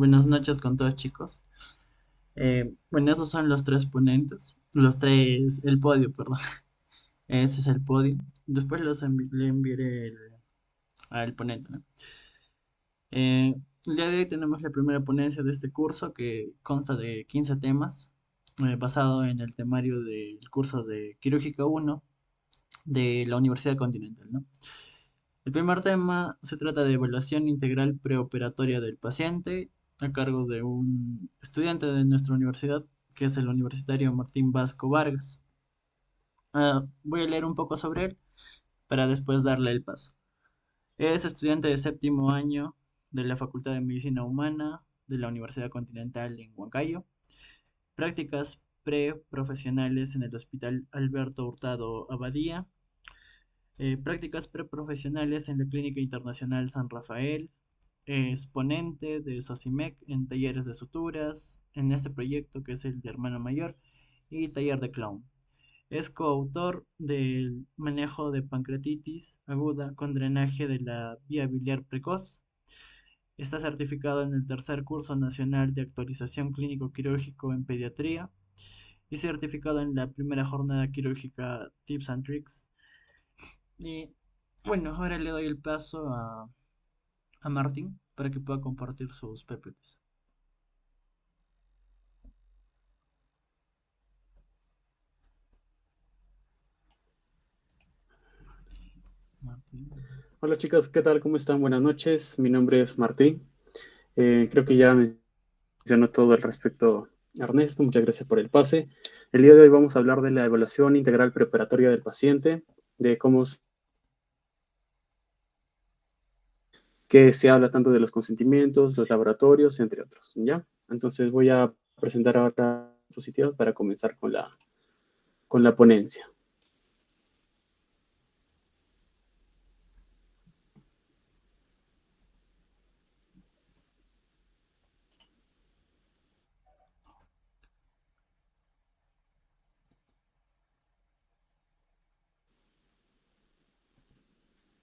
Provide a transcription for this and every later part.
Buenas noches con todos, chicos. Bueno, esos son los tres ponentes, los tres, el podio, perdón. Ese es el podio. Después le enviaré al ponente, ¿no? El día de hoy tenemos la primera ponencia de este curso que consta de 15 temas, basado en el temario del curso de Quirúrgica 1 de la Universidad Continental, ¿no? El primer tema se trata de evaluación integral preoperatoria del paciente a cargo de un estudiante de nuestra universidad, que es el universitario Martín Vasco Vargas. Voy a leer un poco sobre él para después darle el paso. Es estudiante de séptimo año de la Facultad de Medicina Humana de la Universidad Continental en Huancayo. Prácticas preprofesionales en el Hospital Alberto Hurtado Abadía. Prácticas preprofesionales en la Clínica Internacional San Rafael. Es ponente de SOCIMEC en talleres de suturas, en este proyecto que es el de hermano mayor, y taller de clown. Es coautor del manejo de pancreatitis aguda con drenaje de la vía biliar precoz. Está certificado en el tercer curso nacional de actualización clínico quirúrgico en pediatría y certificado en la primera jornada quirúrgica Tips and Tricks. Y bueno, ahora le doy el paso a Martín para que pueda compartir sus PPTs. Martín. Hola chicos, ¿qué tal? ¿Cómo están? Buenas noches. Mi nombre es Martín. Creo que ya mencionó todo al respecto Ernesto. Muchas gracias por el pase. El día de hoy vamos a hablar de la evaluación integral preparatoria del paciente, de cómo que se habla tanto de los consentimientos, los laboratorios, entre otros. ¿Ya? Entonces voy a presentar ahora diapositivas para comenzar con la ponencia.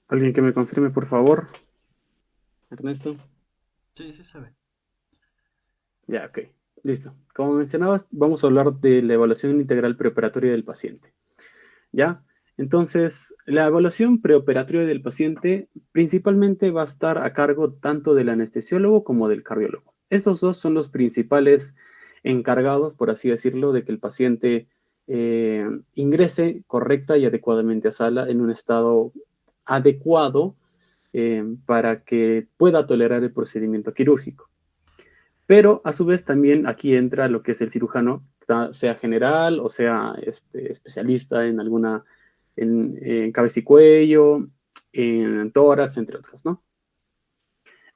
¿Alguien que me confirme, por favor? Ernesto. Sí, sí se ve. Ya, ok. Listo. Como mencionabas, vamos a hablar de la evaluación integral preparatoria del paciente. ¿Ya? Entonces, la evaluación preoperatoria del paciente principalmente va a estar a cargo tanto del anestesiólogo como del cardiólogo. Estos dos son los principales encargados, por así decirlo, de que el paciente ingrese correcta y adecuadamente a sala en un estado adecuado para que pueda tolerar el procedimiento quirúrgico. Pero a su vez también aquí entra lo que es el cirujano, sea general o sea especialista en alguna, en cabeza y cuello, en tórax, entre otros, ¿no?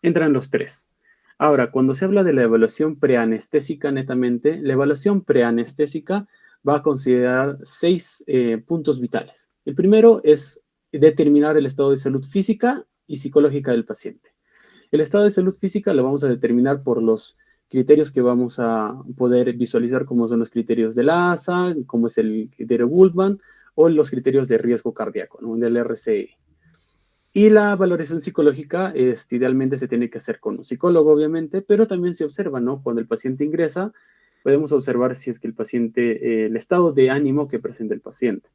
Entran los tres. Ahora, cuando se habla de la evaluación preanestésica netamente, la evaluación preanestésica va a considerar 6 puntos vitales. El primero es determinar el estado de salud física y psicológica del paciente. El estado de salud física lo vamos a determinar por los criterios que vamos a poder visualizar, como son los criterios de LASA, como es el criterio Goldman, o los criterios de riesgo cardíaco, ¿no? Del RCI. Y la valoración psicológica, idealmente se tiene que hacer con un psicólogo, obviamente, pero también se observa, ¿no? Cuando el paciente ingresa, podemos observar si es que el paciente, el estado de ánimo que presenta el paciente.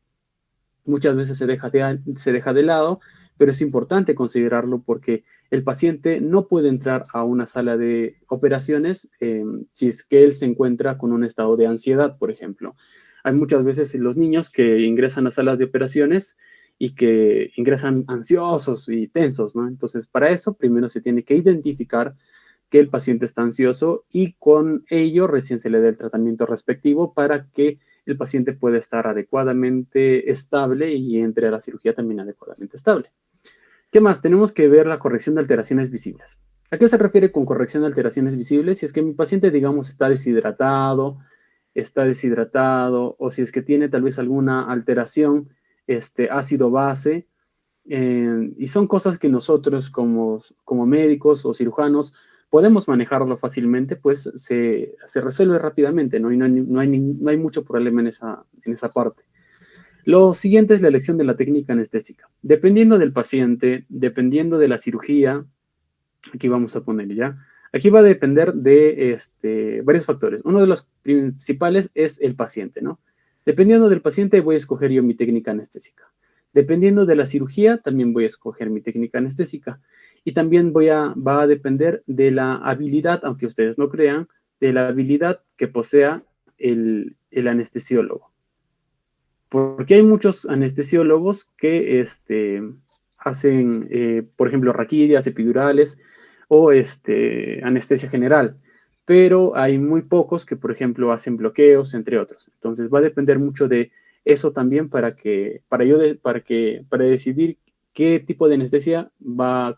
Muchas veces se deja de lado, pero es importante considerarlo porque el paciente no puede entrar a una sala de operaciones si es que él se encuentra con un estado de ansiedad, por ejemplo. Hay muchas veces los niños que ingresan a salas de operaciones y que ingresan ansiosos y tensos, ¿no? Entonces, para eso, primero se tiene que identificar que el paciente está ansioso y con ello recién se le da el tratamiento respectivo para que el paciente pueda estar adecuadamente estable y entre a la cirugía también adecuadamente estable. ¿Qué más? Tenemos que ver la corrección de alteraciones visibles. ¿A qué se refiere con corrección de alteraciones visibles? Si es que mi paciente, digamos, está deshidratado, o si es que tiene tal vez alguna alteración, ácido-base, y son cosas que nosotros como médicos o cirujanos podemos manejarlo fácilmente, pues se resuelve rápidamente, ¿no? Y no hay mucho problema en esa parte. Lo siguiente es la elección de la técnica anestésica. Dependiendo del paciente, dependiendo de la cirugía, aquí vamos a poner ya, Aquí va a depender de varios factores. Uno de los principales es el paciente, ¿no? Dependiendo del paciente, voy a escoger yo mi técnica anestésica. Dependiendo de la cirugía, también voy a escoger mi técnica anestésica. Y también va a depender de la habilidad, aunque ustedes no crean, de la habilidad que posea el anestesiólogo. Porque hay muchos anestesiólogos que hacen, por ejemplo, raquidias, epidurales o anestesia general, pero hay muy pocos que, por ejemplo, hacen bloqueos, entre otros. Entonces va a depender mucho de eso también para decidir qué tipo de anestesia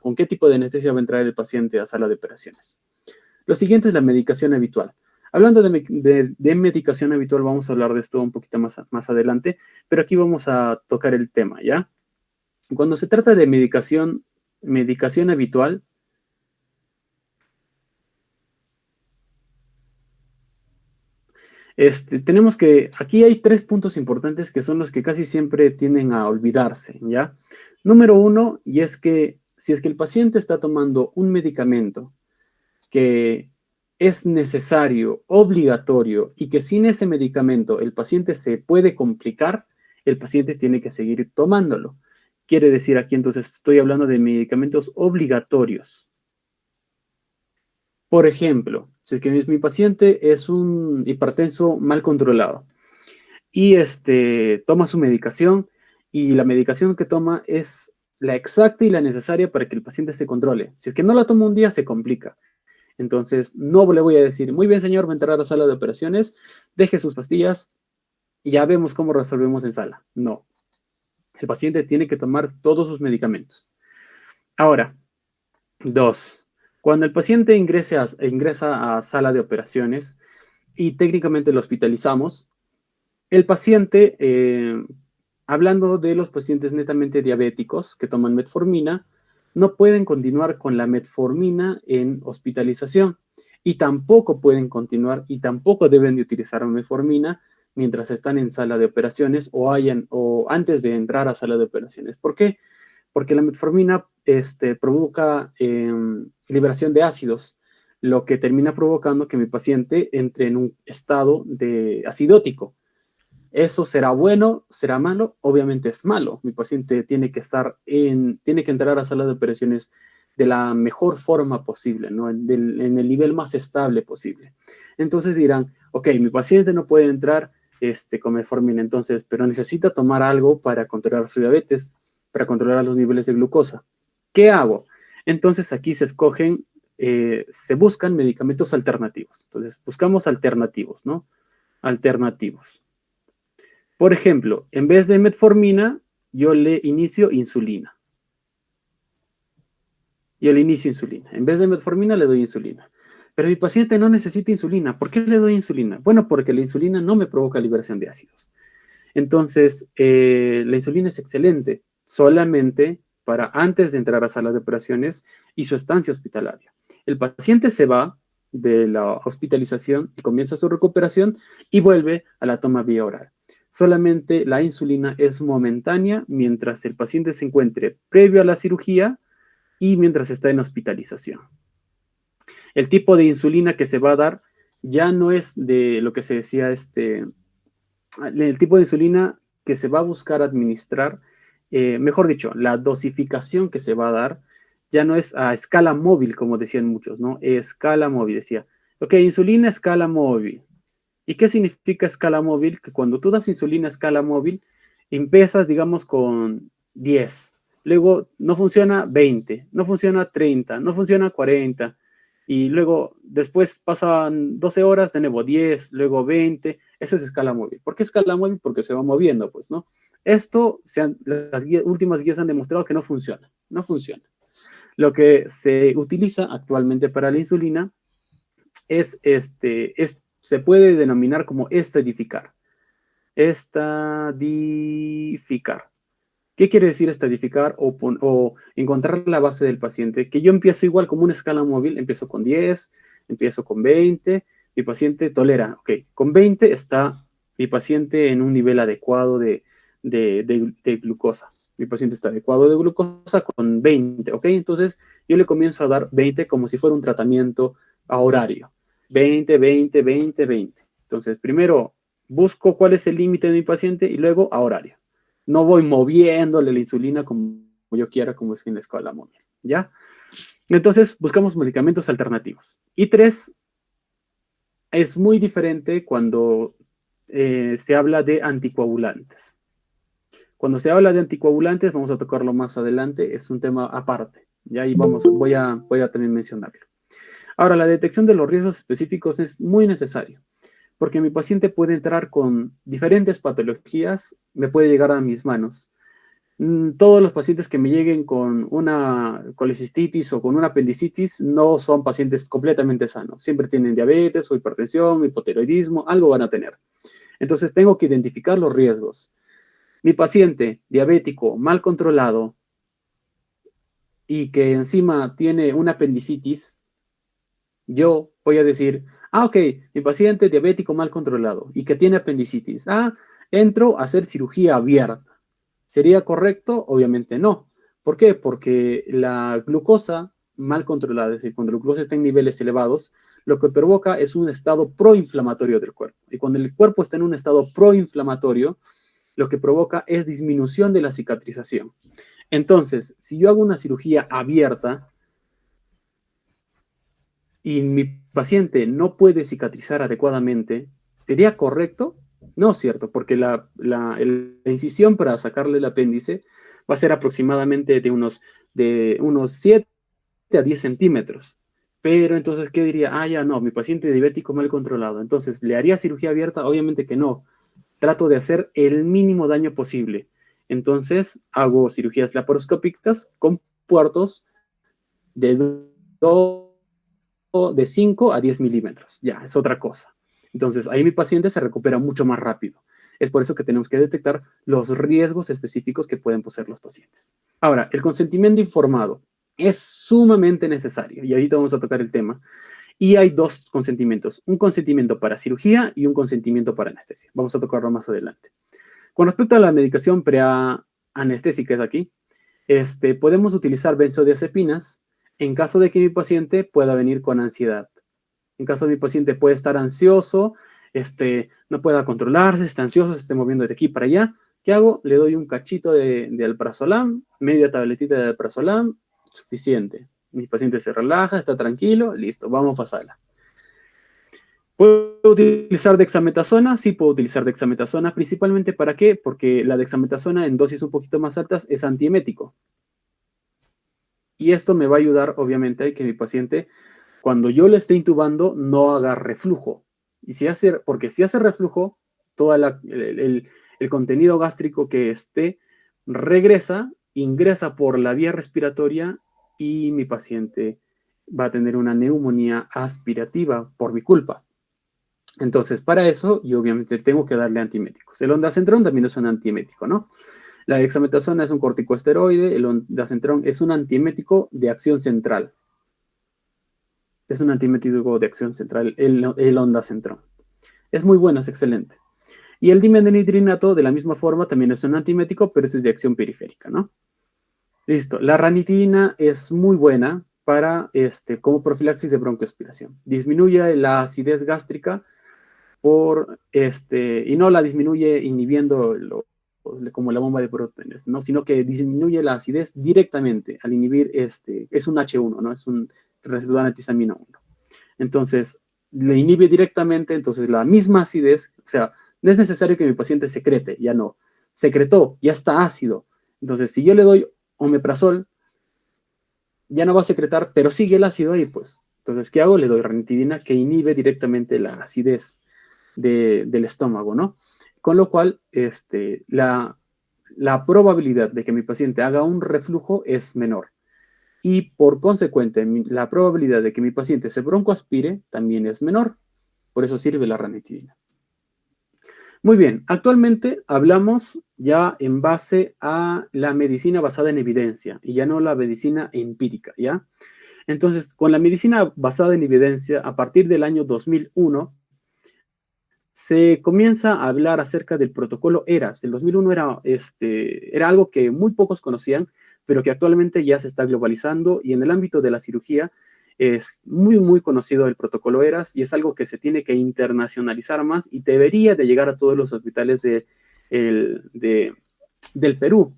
con qué tipo de anestesia va a entrar el paciente a sala de operaciones. Lo siguiente es la medicación habitual. Hablando de medicación habitual, vamos a hablar de esto un poquito más adelante, pero aquí vamos a tocar el tema, ¿ya? Cuando se trata de medicación habitual, tenemos que, aquí hay 3 puntos importantes que son los que casi siempre tienden a olvidarse, ¿ya? Número 1, y es que si es que el paciente está tomando un medicamento que es necesario, obligatorio, y que sin ese medicamento el paciente se puede complicar, el paciente tiene que seguir tomándolo. Quiere decir aquí entonces, estoy hablando de medicamentos obligatorios. Por ejemplo, si es que mi paciente es un hipertenso mal controlado y toma su medicación y la medicación que toma es la exacta y la necesaria para que el paciente se controle. Si es que no la toma un día, se complica. Entonces, no le voy a decir, muy bien, señor, va a entrar a la sala de operaciones, deje sus pastillas y ya vemos cómo resolvemos en sala. No. El paciente tiene que tomar todos sus medicamentos. Ahora, 2. Cuando el paciente ingresa a sala de operaciones y técnicamente lo hospitalizamos, el paciente, hablando de los pacientes netamente diabéticos que toman metformina, no pueden continuar con la metformina en hospitalización y tampoco pueden continuar y tampoco deben de utilizar metformina mientras están en sala de operaciones o antes de entrar a sala de operaciones. ¿Por qué? Porque la metformina provoca liberación de ácidos, lo que termina provocando que mi paciente entre en un estado de acidótico. ¿Eso será bueno? ¿Será malo? Obviamente es malo. Mi paciente tiene que entrar a sala de operaciones de la mejor forma posible, ¿no? En el nivel más estable posible. Entonces dirán, ok, mi paciente no puede entrar con metformina, entonces, pero necesita tomar algo para controlar su diabetes, para controlar los niveles de glucosa. ¿Qué hago? Entonces aquí se buscan medicamentos alternativos. Entonces buscamos alternativos, ¿no? Alternativos. Por ejemplo, en vez de metformina, yo le inicio insulina. En vez de metformina, le doy insulina. Pero mi paciente no necesita insulina. ¿Por qué le doy insulina? Bueno, porque la insulina no me provoca liberación de ácidos. Entonces, la insulina es excelente solamente para antes de entrar a sala de operaciones y su estancia hospitalaria. El paciente se va de la hospitalización y comienza su recuperación y vuelve a la toma vía oral. Solamente la insulina es momentánea mientras el paciente se encuentre previo a la cirugía y mientras está en hospitalización. El tipo de insulina que se va a dar ya no es de lo que se decía, el tipo de insulina que se va a buscar administrar, mejor dicho, la dosificación que se va a dar ya no es a escala móvil, como decían muchos, ¿no? Escala móvil, decía. Ok, insulina a escala móvil. ¿Y qué significa escala móvil? Que cuando tú das insulina a escala móvil, empiezas, digamos, con 10. Luego no funciona 20, no funciona 30, no funciona 40. Y luego después pasan 12 horas, de nuevo 10, luego 20. Eso es escala móvil. ¿Por qué escala móvil? Porque se va moviendo, pues, ¿no? Esto, las últimas guías han demostrado que no funciona. No funciona. Lo que se utiliza actualmente para la insulina se puede denominar como estadificar. Estadificar. ¿Qué quiere decir estadificar o encontrar la base del paciente? Que yo empiezo igual como una escala móvil, empiezo con 10, empiezo con 20, mi paciente tolera, ok, con 20 está mi paciente en un nivel adecuado de glucosa. Mi paciente está adecuado de glucosa con 20, ok, entonces yo le comienzo a dar 20 como si fuera un tratamiento a horario. 20, 20, 20, 20. Entonces, primero busco cuál es el límite de mi paciente y luego a horario. No voy moviéndole la insulina como yo quiera, como es en la escala Monnier, ¿ya? Entonces, buscamos medicamentos alternativos. Y 3, es muy diferente cuando se habla de anticoagulantes. Cuando se habla de anticoagulantes, vamos a tocarlo más adelante, es un tema aparte, ¿ya? Y voy a también mencionarlo. Ahora, la detección de los riesgos específicos es muy necesario, porque mi paciente puede entrar con diferentes patologías, me puede llegar a mis manos. Todos los pacientes que me lleguen con una colecistitis o con una apendicitis no son pacientes completamente sanos. Siempre tienen diabetes o hipertensión, hipotiroidismo, algo van a tener. Entonces tengo que identificar los riesgos. Mi paciente diabético mal controlado y que encima tiene una apendicitis, yo voy a decir, ok, mi paciente diabético mal controlado y que tiene apendicitis, entro a hacer cirugía abierta. ¿Sería correcto? Obviamente no. ¿Por qué? Porque la glucosa mal controlada, es decir, cuando la glucosa está en niveles elevados, lo que provoca es un estado proinflamatorio del cuerpo. Y cuando el cuerpo está en un estado proinflamatorio, lo que provoca es disminución de la cicatrización. Entonces, si yo hago una cirugía abierta y mi paciente no puede cicatrizar adecuadamente, ¿sería correcto? No, cierto, porque la incisión para sacarle el apéndice va a ser aproximadamente de unos 7 a 10 centímetros. Pero entonces, ¿qué diría? Ya no, mi paciente diabético mal controlado. Entonces, ¿le haría cirugía abierta? Obviamente que no. Trato de hacer el mínimo daño posible. Entonces, hago cirugías laparoscópicas con puertos de 5 a 10 milímetros. Ya, es otra cosa. Entonces, ahí mi paciente se recupera mucho más rápido. Es por eso que tenemos que detectar los riesgos específicos que pueden poseer los pacientes. Ahora, el consentimiento informado es sumamente necesario, y ahorita vamos a tocar el tema. Y hay dos consentimientos, un consentimiento para cirugía y un consentimiento para anestesia. Vamos a tocarlo más adelante. Con respecto a la medicación preanestésica, es aquí, podemos utilizar benzodiazepinas en caso de que mi paciente pueda venir con ansiedad. En caso de mi paciente puede estar ansioso, no pueda controlarse, está ansioso, se esté moviendo de aquí para allá. ¿Qué hago? Le doy un cachito de alprazolam, media tabletita de alprazolam, suficiente. Mi paciente se relaja, está tranquilo, listo, vamos a pasarla. ¿Puedo utilizar dexametasona? Sí, puedo utilizar dexametasona. ¿Principalmente para qué? Porque la dexametasona en dosis un poquito más altas es antiemético. Y esto me va a ayudar, obviamente, a que mi paciente, cuando yo le esté intubando, no haga reflujo. Porque si hace reflujo, todo el contenido gástrico que regresa, ingresa por la vía respiratoria y mi paciente va a tener una neumonía aspirativa por mi culpa. Entonces, para eso, yo obviamente tengo que darle antieméticos. El ondansetron también es un antiemético, ¿no? La dexametasona es un corticosteroide, el ondansetron es un antiemético de acción central. Es un antiemético de acción central, el ondansetron. Es muy bueno, es excelente. Y el dimedenhidrinato, de la misma forma, también es un antiemético, pero es de acción periférica, ¿no? Listo. La ranitidina es muy buena para, como profilaxis de broncoaspiración. Disminuye la acidez gástrica y no la disminuye inhibiendo como la bomba de protones, ¿no? Sino que disminuye la acidez directamente al inhibir es un H1, ¿no? Es un residual antihistamina 1. Entonces, le inhibe directamente, entonces la misma acidez, o sea, no es necesario que mi paciente secrete, ya no. Secretó, ya está ácido. Entonces, si yo le doy omeprazol, ya no va a secretar, pero sigue el ácido ahí, pues. Entonces, ¿qué hago? Le doy ranitidina que inhibe directamente la acidez del estómago, ¿no? Con lo cual, la probabilidad de que mi paciente haga un reflujo es menor. Y por consecuente, la probabilidad de que mi paciente se broncoaspire también es menor. Por eso sirve la ranitidina. Muy bien, actualmente hablamos ya en base a la medicina basada en evidencia y ya no la medicina empírica, ¿ya? Entonces, con la medicina basada en evidencia, a partir del año 2001, se comienza a hablar acerca del protocolo ERAS. El 2001 era algo que muy pocos conocían, pero que actualmente ya se está globalizando y en el ámbito de la cirugía es muy, muy conocido el protocolo ERAS y es algo que se tiene que internacionalizar más y debería de llegar a todos los hospitales del Perú,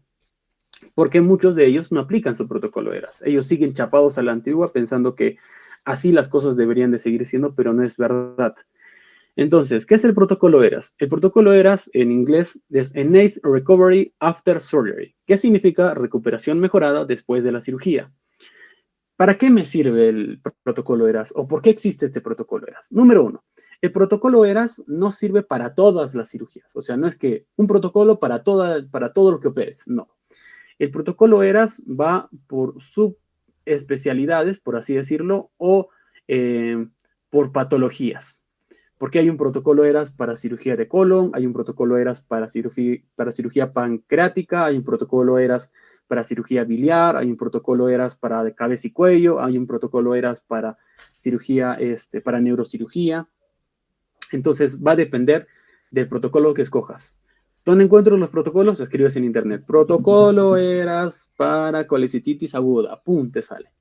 porque muchos de ellos no aplican su protocolo ERAS. Ellos siguen chapados a la antigua pensando que así las cosas deberían de seguir siendo, pero no es verdad. Entonces, ¿qué es el protocolo ERAS? El protocolo ERAS en inglés es Enhanced Recovery After Surgery, que significa recuperación mejorada después de la cirugía. ¿Para qué me sirve el protocolo ERAS o por qué existe este protocolo ERAS? Número uno, el protocolo ERAS no sirve para todas las cirugías, o sea, no es que un protocolo para todo lo que operes, no. El protocolo ERAS va por subespecialidades, por así decirlo, o por patologías. Porque hay un protocolo ERAS para cirugía de colon, hay un protocolo ERAS para cirugía pancreática, hay un protocolo ERAS para cirugía biliar, hay un protocolo ERAS para de cabeza y cuello, hay un protocolo ERAS para cirugía, para neurocirugía. Entonces va a depender del protocolo que escojas. ¿Dónde encuentro los protocolos? Escribes en internet. Protocolo ERAS para colecistitis aguda. ¡Pum! Te sale.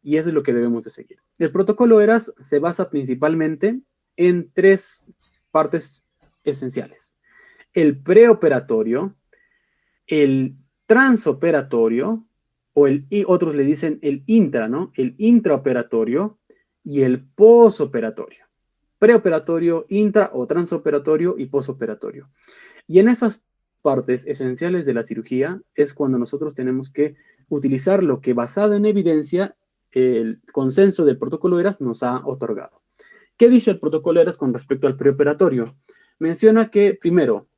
Y eso es lo que debemos de seguir. El protocolo ERAS se basa principalmente en 3 partes esenciales. El preoperatorio, el transoperatorio, y otros le dicen el intra, ¿no? El intraoperatorio y el posoperatorio. Preoperatorio, intra o transoperatorio y posoperatorio. Y en esas partes esenciales de la cirugía es cuando nosotros tenemos que utilizar lo que basado en evidencia el consenso del protocolo ERAS nos ha otorgado. ¿Qué dice el protocolo ERAS con respecto al preoperatorio? Menciona que, primero,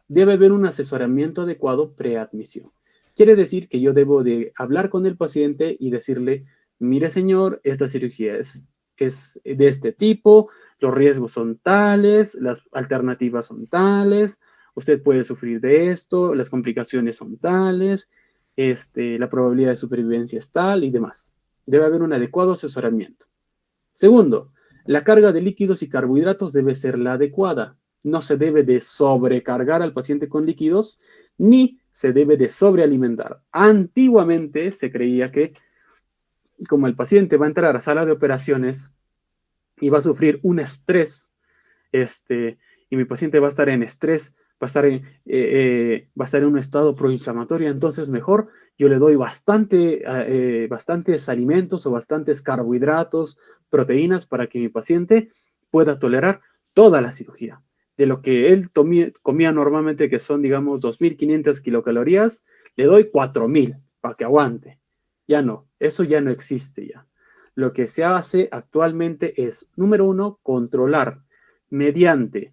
debe haber un asesoramiento adecuado preadmisión. Quiere decir que yo debo de hablar con el paciente y decirle, mire señor, esta cirugía es de este tipo, los riesgos son tales, las alternativas son tales, usted puede sufrir de esto, las complicaciones son tales, la probabilidad de supervivencia es tal y demás. Debe haber un adecuado asesoramiento. Segundo, la carga de líquidos y carbohidratos debe ser la adecuada. No se debe de sobrecargar al paciente con líquidos, ni se debe de sobrealimentar. Antiguamente se creía que como el paciente va a entrar a sala de operaciones y va a sufrir un estrés, y mi paciente va a estar en estrés, va a estar en un estado proinflamatorio, entonces mejor yo le doy bastantes alimentos o bastantes carbohidratos, proteínas para que mi paciente pueda tolerar toda la cirugía. De lo que él comía normalmente, que son, digamos, 2.500 kilocalorías, le doy 4.000 para que aguante. Ya no, eso ya no existe ya. Lo que se hace actualmente es, número uno, controlar mediante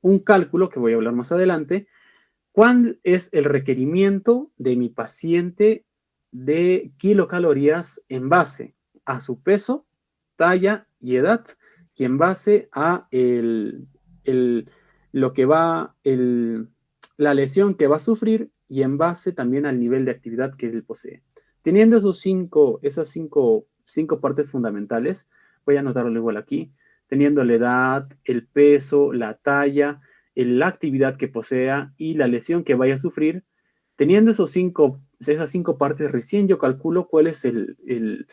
un cálculo que voy a hablar más adelante, cuál es el requerimiento de mi paciente de kilocalorías en base a su peso, talla y edad, y en base a la lesión que va a sufrir y en base también al nivel de actividad que él posee. Teniendo esas cinco partes fundamentales, voy a anotarlo igual aquí, teniendo la edad, el peso, la talla, la actividad que posea y la lesión que vaya a sufrir, teniendo esas cinco partes, recién yo calculo cuál es el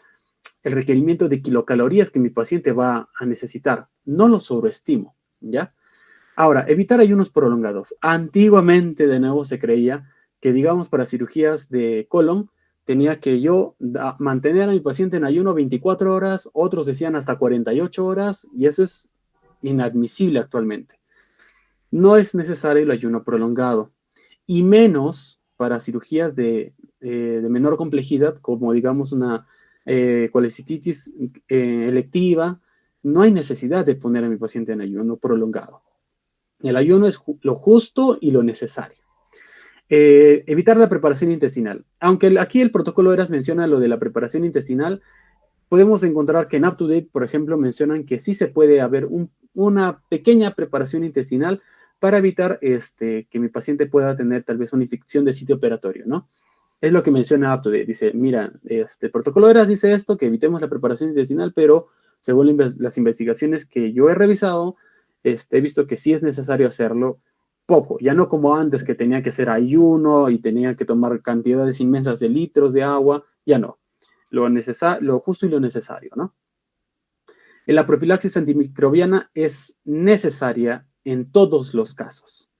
requerimiento de kilocalorías que mi paciente va a necesitar. No lo sobreestimo, ¿ya? Ahora, evitar ayunos prolongados. Antiguamente, de nuevo, se creía que, digamos, para cirugías de colon, tenía que yo mantener a mi paciente en ayuno 24 horas, otros decían hasta 48 horas, y eso es inadmisible actualmente. No es necesario el ayuno prolongado, y menos para cirugías de menor complejidad, como digamos una colecistitis electiva. No hay necesidad de poner a mi paciente en ayuno prolongado. El ayuno es lo justo y lo necesario. Evitar la preparación intestinal. Aunque aquí el protocolo ERAS menciona lo de la preparación intestinal, podemos encontrar que en UpToDate, por ejemplo, mencionan que sí se puede haber una pequeña preparación intestinal para evitar que mi paciente pueda tener tal vez una infección de sitio operatorio, ¿no? Es lo que menciona UpToDate. Dice, mira, el protocolo ERAS dice esto, que evitemos la preparación intestinal, pero según las investigaciones que yo he revisado, he visto que sí es necesario hacerlo poco, ya no como antes que tenía que hacer ayuno y tenía que tomar cantidades inmensas de litros de agua, ya no. Lo justo y lo necesario, ¿no? La profilaxis antimicrobiana es necesaria en todos los casos.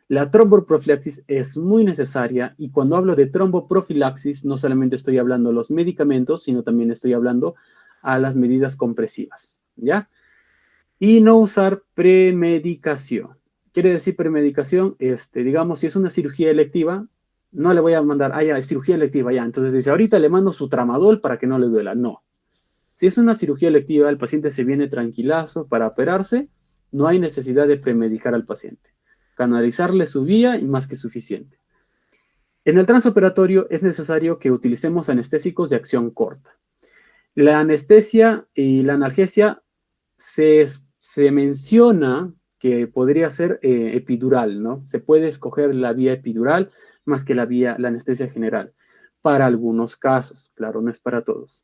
La tromboprofilaxis es muy necesaria y cuando hablo de tromboprofilaxis no solamente estoy hablando de los medicamentos, sino también estoy hablando a las medidas compresivas, ¿ya? Y no usar premedicación. Quiere decir premedicación, digamos, si es una cirugía electiva, no le voy a mandar, ya, es cirugía electiva, ya. Entonces dice, ahorita le mando su tramadol para que no le duela. No. Si es una cirugía electiva, el paciente se viene tranquilazo para operarse, no hay necesidad de premedicar al paciente. Canalizarle su vía y más que suficiente. En el transoperatorio es necesario que utilicemos anestésicos de acción corta. La anestesia y la analgesia se menciona que podría ser epidural, ¿no? Se puede escoger la vía epidural más que la anestesia general. Para algunos casos, claro, no es para todos.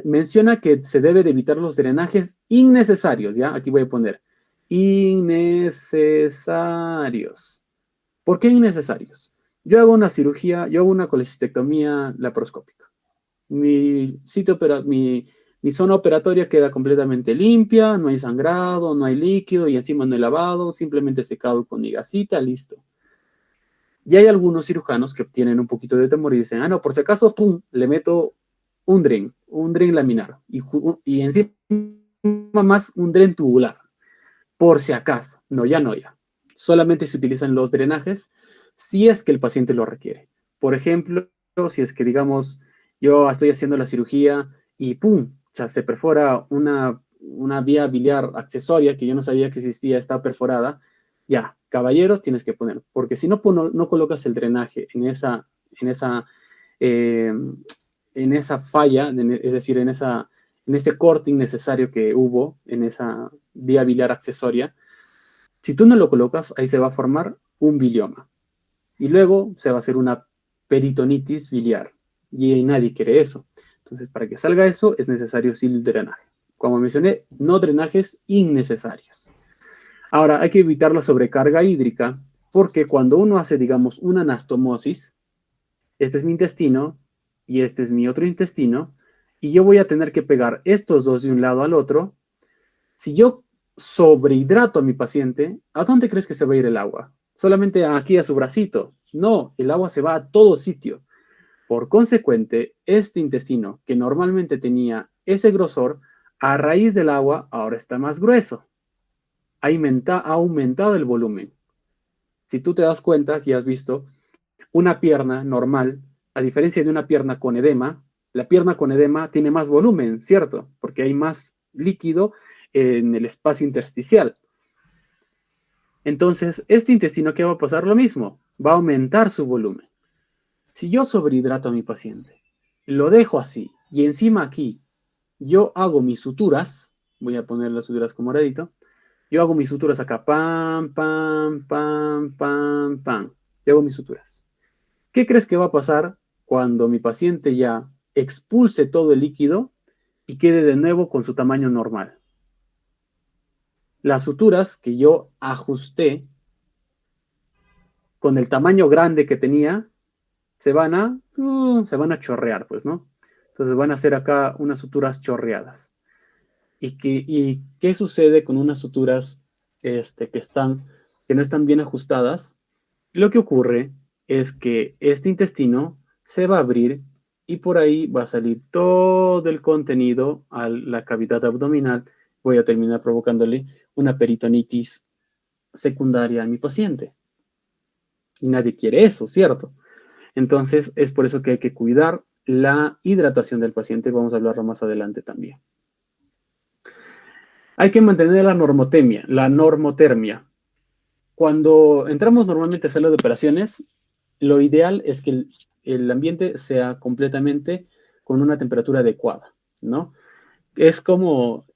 Menciona que se debe de evitar los drenajes innecesarios, ¿ya? Aquí voy a poner innecesarios. ¿Por qué innecesarios? Yo hago una cirugía, yo hago una colecistectomía laparoscópica. Mi zona operatoria queda completamente limpia, no hay sangrado, no hay líquido y encima no hay lavado, simplemente secado con mi gasita, listo. Y hay algunos cirujanos que tienen un poquito de temor y dicen, no, por si acaso, pum, le meto un dren laminar y encima más un dren tubular, por si acaso. No, ya no, ya. Solamente se utilizan los drenajes si es que el paciente lo requiere. Por ejemplo, si es que, digamos, yo estoy haciendo la cirugía y ¡pum! O sea, se perfora una vía biliar accesoria que yo no sabía que existía, está perforada. Ya, caballero, tienes que poner, porque si no, no colocas el drenaje en esa falla, es decir, en ese corte innecesario que hubo en esa vía biliar accesoria, si tú no lo colocas, ahí se va a formar un bilioma. Y luego se va a hacer una peritonitis biliar. Y nadie quiere eso. Entonces, para que salga eso, es necesario sí el drenaje. Como mencioné, no drenajes innecesarios. Ahora, hay que evitar la sobrecarga hídrica, porque cuando uno hace, digamos, una anastomosis, este es mi intestino y este es mi otro intestino, y yo voy a tener que pegar estos dos de un lado al otro. Si yo sobrehidrato a mi paciente, ¿a dónde crees que se va a ir el agua? Solamente aquí a su bracito. No, el agua se va a todo sitio. Por consecuente, este intestino, que normalmente tenía ese grosor, a raíz del agua, ahora está más grueso. Ha aumentado el volumen. Si tú te das cuenta, si has visto, una pierna normal, a diferencia de una pierna con edema, la pierna con edema tiene más volumen, ¿cierto? Porque hay más líquido en el espacio intersticial. Entonces, este intestino, ¿qué va a pasar? Lo mismo, va a aumentar su volumen. Si yo sobrehidrato a mi paciente, lo dejo así, y encima aquí, yo hago mis suturas, voy a poner las suturas con moradito, yo hago mis suturas acá, pam, pam, pam, pam, pam, yo hago mis suturas. ¿Qué crees que va a pasar cuando mi paciente ya expulse todo el líquido y quede de nuevo con su tamaño normal? Las suturas que yo ajusté con el tamaño grande que tenía se van a chorrear, pues, ¿no? Entonces van a hacer acá unas suturas chorreadas. ¿Y qué sucede con unas suturas que no están bien ajustadas? Lo que ocurre es que este intestino se va a abrir y por ahí va a salir todo el contenido a la cavidad abdominal. Voy a terminar provocándole una peritonitis secundaria a mi paciente. Y nadie quiere eso, ¿cierto? Entonces, es por eso que hay que cuidar la hidratación del paciente. Vamos a hablarlo más adelante también. Hay que mantener la normotermia. Cuando entramos normalmente a sala de operaciones, lo ideal es que el ambiente sea completamente con una temperatura adecuada, ¿no? Es como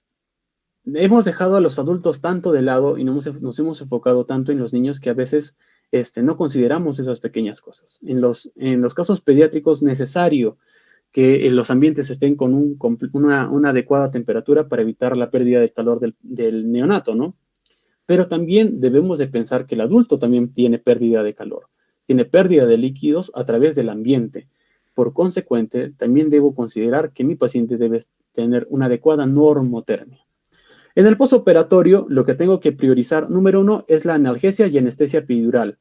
hemos dejado a los adultos tanto de lado y nos hemos enfocado tanto en los niños que a veces no consideramos esas pequeñas cosas. En los casos pediátricos, necesario que los ambientes estén con una adecuada temperatura para evitar la pérdida de calor del neonato, ¿no? Pero también debemos de pensar que el adulto también tiene pérdida de calor, tiene pérdida de líquidos a través del ambiente. Por consecuente, también debo considerar que mi paciente debe tener una adecuada normotermia. En el postoperatorio, lo que tengo que priorizar, número uno, es la analgesia y anestesia epidural,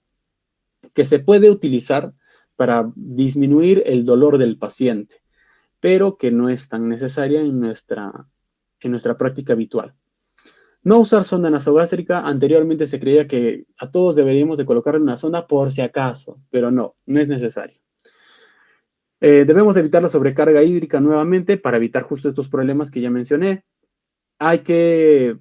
que se puede utilizar para disminuir el dolor del paciente, pero que no es tan necesaria en nuestra práctica habitual. No usar sonda nasogástrica. Anteriormente se creía que a todos deberíamos de colocarle una sonda por si acaso, pero no es necesario. Debemos evitar la sobrecarga hídrica nuevamente para evitar justo estos problemas que ya mencioné. Hay que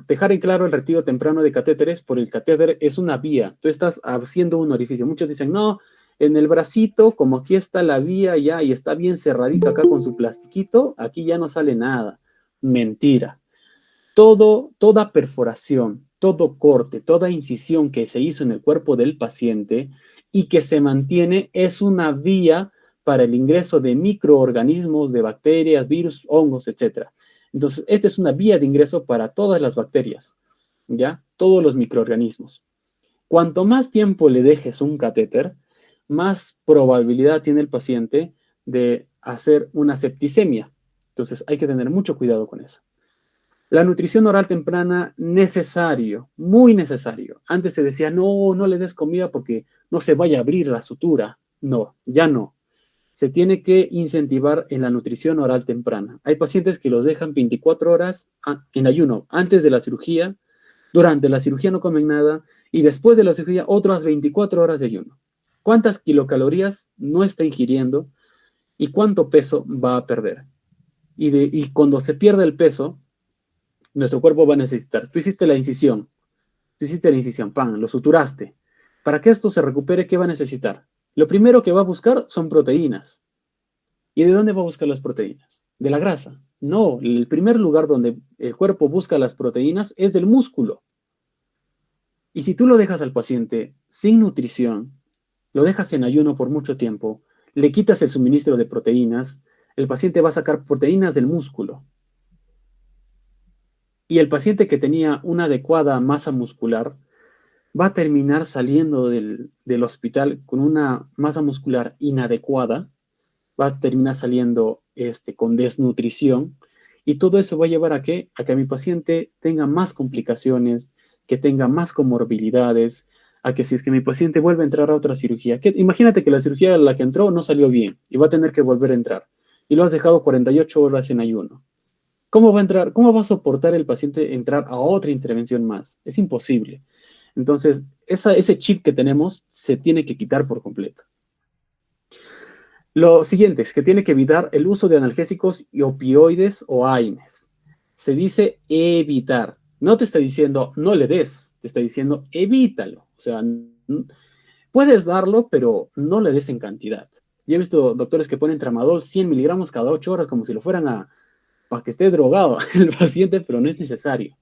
dejar en claro el retiro temprano de catéteres, por el catéter es una vía. Tú estás haciendo un orificio. Muchos dicen, no, en el bracito, como aquí está la vía ya y está bien cerradito acá con su plastiquito, aquí ya no sale nada. Mentira. Toda perforación, todo corte, toda incisión que se hizo en el cuerpo del paciente y que se mantiene es una vía para el ingreso de microorganismos, de bacterias, virus, hongos, etc. Entonces, esta es una vía de ingreso para todas las bacterias, ¿ya? Todos los microorganismos. Cuanto más tiempo le dejes un catéter, más probabilidad tiene el paciente de hacer una septicemia. Entonces, hay que tener mucho cuidado con eso. La nutrición oral temprana, necesario, muy necesario. Antes se decía, no le des comida porque no se vaya a abrir la sutura. No, ya no. Se tiene que incentivar en la nutrición oral temprana. Hay pacientes que los dejan 24 horas en ayuno antes de la cirugía, durante la cirugía no comen nada y después de la cirugía otras 24 horas de ayuno. ¿Cuántas kilocalorías no está ingiriendo y cuánto peso va a perder? Y cuando se pierde el peso, nuestro cuerpo va a necesitar. Tú hiciste la incisión, pan, lo suturaste. Para que esto se recupere, ¿qué va a necesitar? Lo primero que va a buscar son proteínas. ¿Y de dónde va a buscar las proteínas? De la grasa. No, el primer lugar donde el cuerpo busca las proteínas es del músculo. Y si tú lo dejas al paciente sin nutrición, lo dejas en ayuno por mucho tiempo, le quitas el suministro de proteínas, el paciente va a sacar proteínas del músculo. Y el paciente que tenía una adecuada masa muscular va a terminar saliendo del hospital con una masa muscular inadecuada, va a terminar saliendo con desnutrición, y todo eso va a llevar a que mi paciente tenga más complicaciones, que tenga más comorbilidades, a que si es que mi paciente vuelve a entrar a otra cirugía, imagínate que la cirugía a la que entró no salió bien y va a tener que volver a entrar, y lo has dejado 48 horas en ayuno. ¿Cómo va a entrar? ¿Cómo va a soportar el paciente entrar a otra intervención más? Es imposible. Entonces, ese chip que tenemos se tiene que quitar por completo. Lo siguiente es que tiene que evitar el uso de analgésicos y opioides o AINES. Se dice evitar. No te está diciendo no le des, te está diciendo evítalo. O sea, puedes darlo, pero no le des en cantidad. Yo he visto doctores que ponen tramadol 100 miligramos cada 8 horas como si lo fueran para que esté drogado el paciente, pero no es necesario.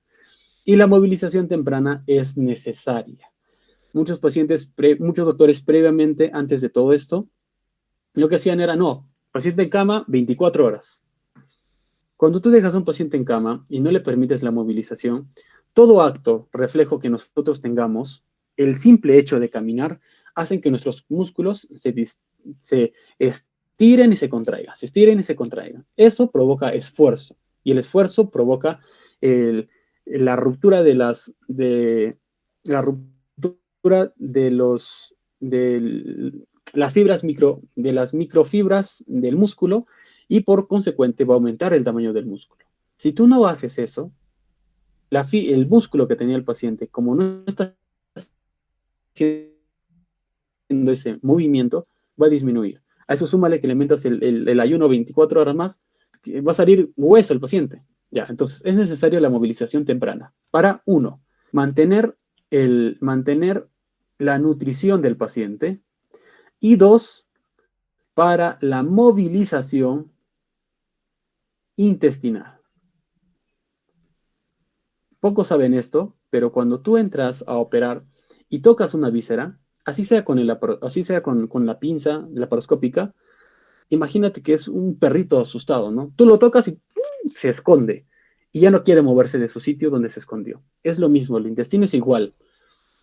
Y la movilización temprana es necesaria. Muchos doctores previamente, antes de todo esto, lo que hacían era, no, paciente en cama, 24 horas. Cuando tú dejas a un paciente en cama y no le permites la movilización, todo acto, reflejo que nosotros tengamos, el simple hecho de caminar, hacen que nuestros músculos se estiren y se contraigan, se estiren y se contraigan. Eso provoca esfuerzo, y el esfuerzo provoca la ruptura de las fibras de las microfibras del músculo, y por consecuente va a aumentar el tamaño del músculo. Si tú no haces eso, el músculo que tenía el paciente, como no está haciendo ese movimiento, va a disminuir. A eso súmale que le metas el ayuno 24 horas más, va a salir hueso el paciente. Ya, entonces es necesaria la movilización temprana para, uno, mantener la nutrición del paciente, y dos, para la movilización intestinal. Pocos saben esto, pero cuando tú entras a operar y tocas una víscera, así sea con la pinza laparoscópica, imagínate que es un perrito asustado, ¿no? Tú lo tocas y ¡pum!, se esconde. y ya no quiere moverse de su sitio donde se escondió. Es lo mismo, el intestino es igual.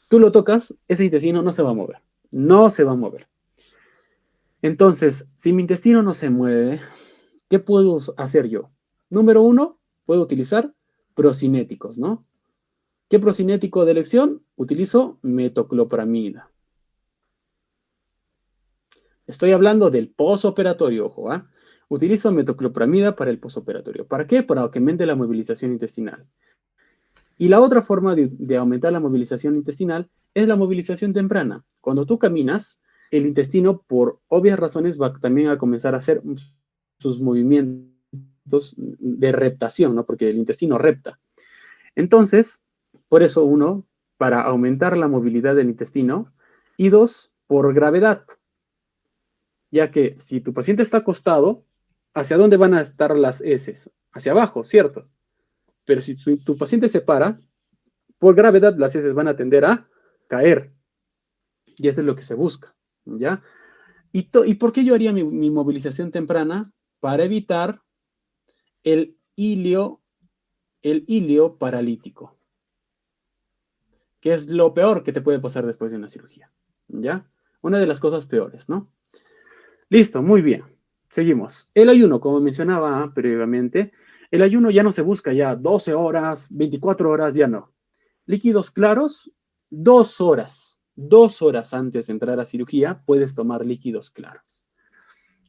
Tú lo tocas, ese intestino no se va a mover. No se va a mover. Entonces, si mi intestino no se mueve, ¿qué puedo hacer yo? Número uno, puedo utilizar procinéticos, ¿no? ¿Qué procinético de elección? Utilizo metoclopramida. Estoy hablando del posoperatorio, ojo, ¿eh? Utilizo metoclopramida para el posoperatorio. ¿Para qué? Para que aumente la movilización intestinal. Y la otra forma de aumentar la movilización intestinal es la movilización temprana. Cuando tú caminas, el intestino, por obvias razones, va también a comenzar a hacer sus movimientos de reptación, ¿no? Porque el intestino repta. Entonces, por eso uno, para aumentar la movilidad del intestino, y dos, por gravedad, ya que si tu paciente está acostado, ¿hacia dónde van a estar las heces? Hacia abajo, ¿cierto? Pero si tu paciente se para, por gravedad las heces van a tender a caer. Y eso es lo que se busca, ¿ya? ¿Y por qué yo haría mi movilización temprana? Para evitar el ilio paralítico, que es lo peor que te puede pasar después de una cirugía, ¿ya? Una de las cosas peores, ¿no? Listo, muy bien. Seguimos. El ayuno, como mencionaba previamente, el ayuno ya no se busca ya 12 horas, 24 horas, ya no. Líquidos claros, 2 horas. 2 horas antes de entrar a cirugía puedes tomar líquidos claros.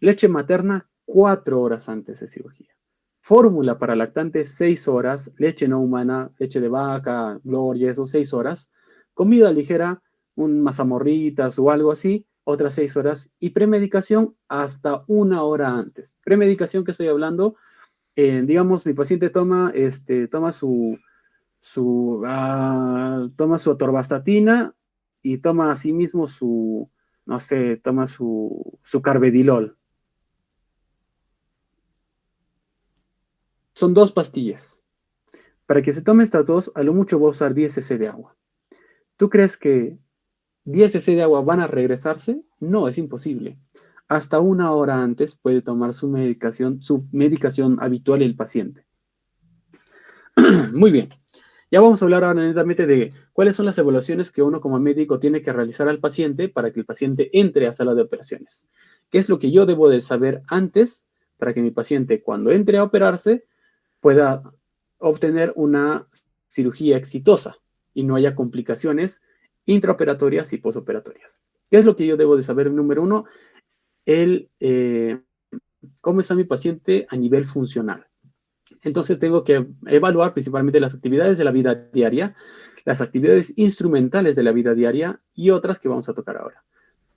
Leche materna, 4 horas antes de cirugía. Fórmula para lactantes, 6 horas. Leche no humana, leche de vaca, gloria, eso, 6 horas. Comida ligera, un mazamorritas o algo así, otras 6 horas. Y premedicación hasta 1 hora antes. Premedicación que estoy hablando, digamos, mi paciente toma toma su atorvastatina y toma asimismo no sé, toma su carvedilol. Son 2 pastillas. Para que se tome estas 2, a lo mucho va a usar 10 cc de agua. ¿Tú crees que 10 cc de agua van a regresarse? No, es imposible. Hasta 1 hora antes puede tomar su medicación habitual el paciente. Muy bien. Ya vamos a hablar ahora netamente de cuáles son las evaluaciones que uno como médico tiene que realizar al paciente para que el paciente entre a sala de operaciones. ¿Qué es lo que yo debo de saber antes para que mi paciente cuando entre a operarse pueda obtener una cirugía exitosa y no haya complicaciones intraoperatorias y posoperatorias? ¿Qué es lo que yo debo de saber? Número uno, cómo está mi paciente a nivel funcional. Entonces tengo que evaluar principalmente las actividades de la vida diaria, las actividades instrumentales de la vida diaria y otras que vamos a tocar ahora.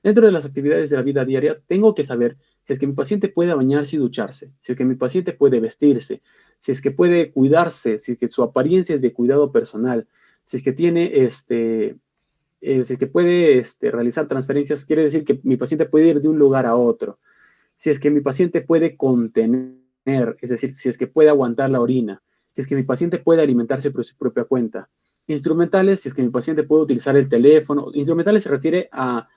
Dentro de las actividades de la vida diaria, tengo que saber si es que mi paciente puede bañarse y ducharse, si es que mi paciente puede vestirse, si es que puede cuidarse, si es que su apariencia es de cuidado personal, si es que tiene si es que puede realizar transferencias, quiere decir que mi paciente puede ir de un lugar a otro. Si es que mi paciente puede contener, es decir, si es que puede aguantar la orina, si es que mi paciente puede alimentarse por su propia cuenta. Instrumentales, si es que mi paciente puede utilizar el teléfono. Instrumentales se refiere a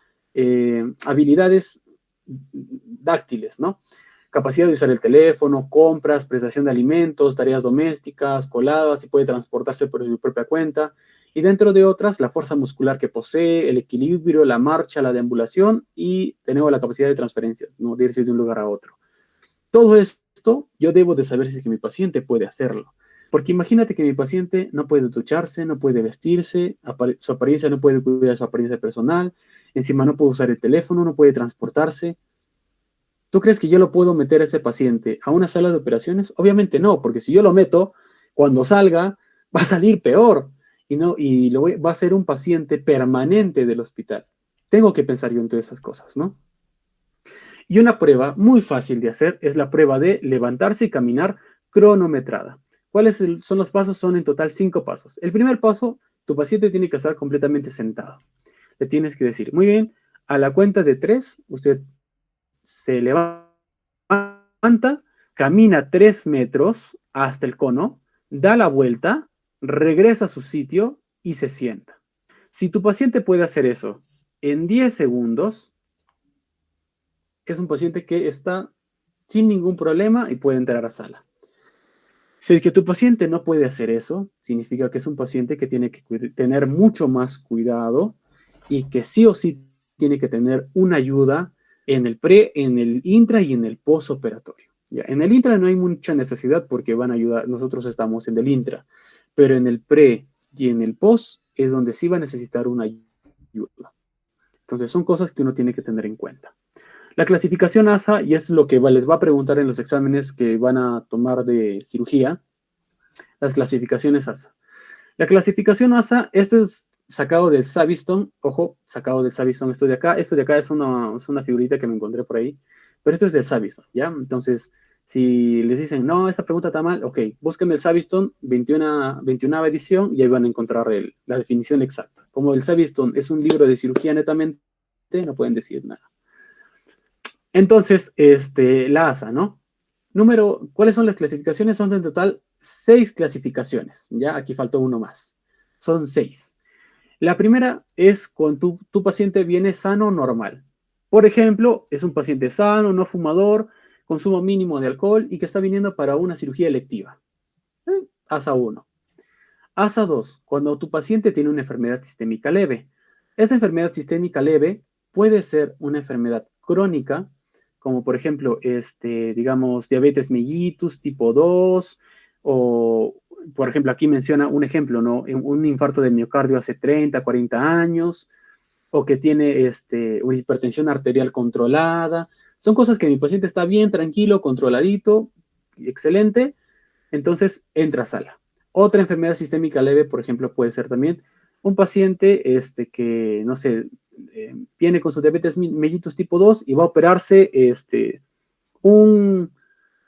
habilidades dáctiles, ¿no? Capacidad de usar el teléfono, compras, prestación de alimentos, tareas domésticas, coladas, si puede transportarse por su propia cuenta. Y dentro de otras, la fuerza muscular que posee, el equilibrio, la marcha, la deambulación y tenemos la capacidad de transferencias, ¿no? De irse de un lugar a otro. Todo esto yo debo de saber si es que mi paciente puede hacerlo. Porque imagínate que mi paciente no puede ducharse, no puede vestirse, su apariencia no puede cuidar su apariencia personal, encima no puede usar el teléfono, no puede transportarse. ¿Tú crees que yo lo puedo meter a ese paciente a una sala de operaciones? Obviamente no, porque si yo lo meto, cuando salga, va a salir peor va a ser un paciente permanente del hospital. Tengo que pensar yo en todas esas cosas, ¿no? Y una prueba muy fácil de hacer es la prueba de levantarse y caminar cronometrada. ¿Cuáles son los pasos? Son en total 5 pasos. El primer paso, tu paciente tiene que estar completamente sentado. Le tienes que decir, muy bien, a la cuenta de 3, usted se levanta, camina 3 metros hasta el cono, da la vuelta, regresa a su sitio y se sienta. Si tu paciente puede hacer eso en 10 segundos, es un paciente que está sin ningún problema y puede entrar a sala. Si es que tu paciente no puede hacer eso, significa que es un paciente que tiene que tener mucho más cuidado y que sí o sí tiene que tener una ayuda en el pre, en el intra y en el postoperatorio. Ya, en el intra no hay mucha necesidad porque van a ayudar, nosotros estamos en el intra, pero en el pre y en el post es donde sí va a necesitar una ayuda. Entonces son cosas que uno tiene que tener en cuenta. La clasificación ASA, y es lo que les va a preguntar en los exámenes que van a tomar de cirugía, las clasificaciones ASA. La clasificación ASA, esto es sacado del Savistone, ojo, sacado del Savistone, esto de acá es una figurita que me encontré por ahí, pero esto es del Savistone, ¿ya? Entonces, si les dicen, no, esta pregunta está mal, ok, busquen el Savistone 21 edición y ahí van a encontrar la definición exacta. Como el Savistone es un libro de cirugía netamente, no pueden decir nada. Entonces, la ASA, ¿no? ¿Cuáles son las clasificaciones? Son en total 6 clasificaciones, ¿ya? Aquí faltó uno más. Son 6. La primera es cuando tu paciente viene sano o normal. Por ejemplo, es un paciente sano, no fumador, consumo mínimo de alcohol y que está viniendo para una cirugía electiva. ASA 1. ASA 2, cuando tu paciente tiene una enfermedad sistémica leve. Esa enfermedad sistémica leve puede ser una enfermedad crónica, como por ejemplo, digamos, diabetes mellitus tipo 2, o por ejemplo, aquí menciona un ejemplo, ¿no? Un infarto de miocardio hace 30, 40 años, o que tiene una hipertensión arterial controlada. Son cosas que mi paciente está bien, tranquilo, controladito, excelente, entonces entra a sala. Otra enfermedad sistémica leve, por ejemplo, puede ser también un paciente que, no sé, viene con su diabetes mellitus tipo 2 y va a operarse un,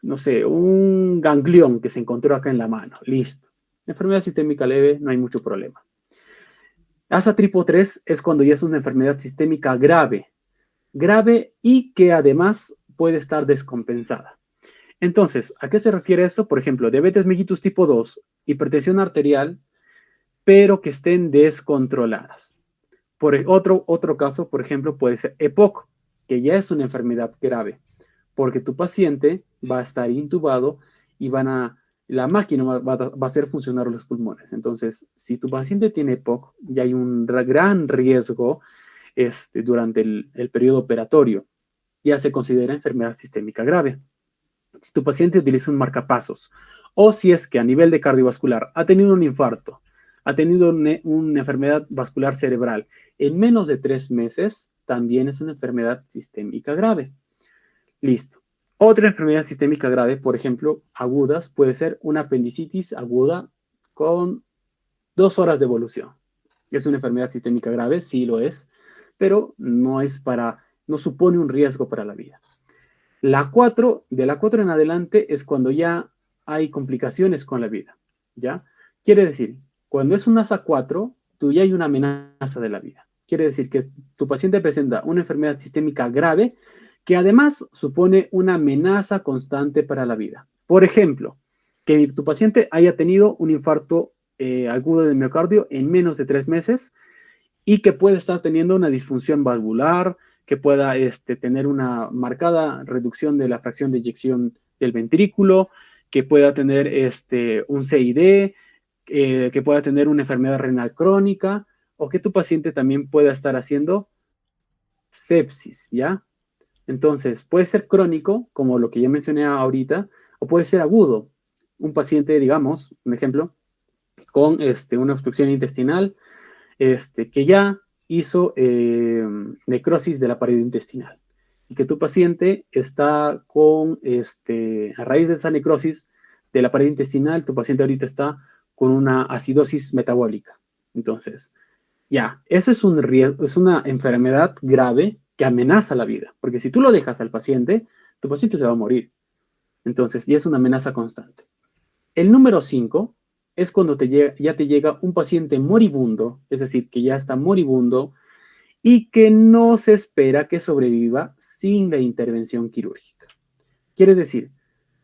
no sé, un ganglión que se encontró acá en la mano. Listo. Enfermedad sistémica leve, no hay mucho problema. ASA tipo 3 es cuando ya es una enfermedad sistémica grave. Grave y que además puede estar descompensada. Entonces, ¿a qué se refiere esto? Por ejemplo, diabetes mellitus tipo 2, hipertensión arterial, pero que estén descontroladas. Otro caso, por ejemplo, puede ser EPOC, que ya es una enfermedad grave, porque tu paciente va a estar intubado y la máquina va a hacer funcionar los pulmones. Entonces, si tu paciente tiene EPOC, ya hay un gran riesgo durante el periodo operatorio. Ya se considera enfermedad sistémica grave. Si tu paciente utiliza un marcapasos o si es que a nivel de cardiovascular ha tenido un infarto, ha tenido una enfermedad vascular cerebral en menos de 3 meses, también es una enfermedad sistémica grave. Listo. Otra enfermedad sistémica grave, por ejemplo, agudas, puede ser una apendicitis aguda con 2 horas de evolución. ¿Es una enfermedad sistémica grave? Sí lo es, pero no supone un riesgo para la vida. De la 4 en adelante es cuando ya hay complicaciones con la vida, ¿ya? Quiere decir, cuando es un ASA 4, tú ya hay una amenaza de la vida. Quiere decir que tu paciente presenta una enfermedad sistémica grave que además supone una amenaza constante para la vida. Por ejemplo, que tu paciente haya tenido un infarto agudo de miocardio en menos de 3 meses y que puede estar teniendo una disfunción valvular, que pueda tener una marcada reducción de la fracción de eyección del ventrículo, que pueda tener un CID, que pueda tener una enfermedad renal crónica, o que tu paciente también pueda estar haciendo sepsis, ¿ya? Entonces, puede ser crónico, como lo que ya mencioné ahorita, o puede ser agudo. Un paciente, digamos, un ejemplo, con una obstrucción intestinal, que ya hizo necrosis de la pared intestinal y que tu paciente está a raíz de esa necrosis de la pared intestinal, tu paciente ahorita está con una acidosis metabólica. Entonces, ya, eso es un riesgo, es una enfermedad grave que amenaza la vida, porque si tú lo dejas al paciente, tu paciente se va a morir. Entonces, ya es una amenaza constante. El número 5 es cuando ya te llega un paciente moribundo, es decir, que ya está moribundo y que no se espera que sobreviva sin la intervención quirúrgica. Quiere decir,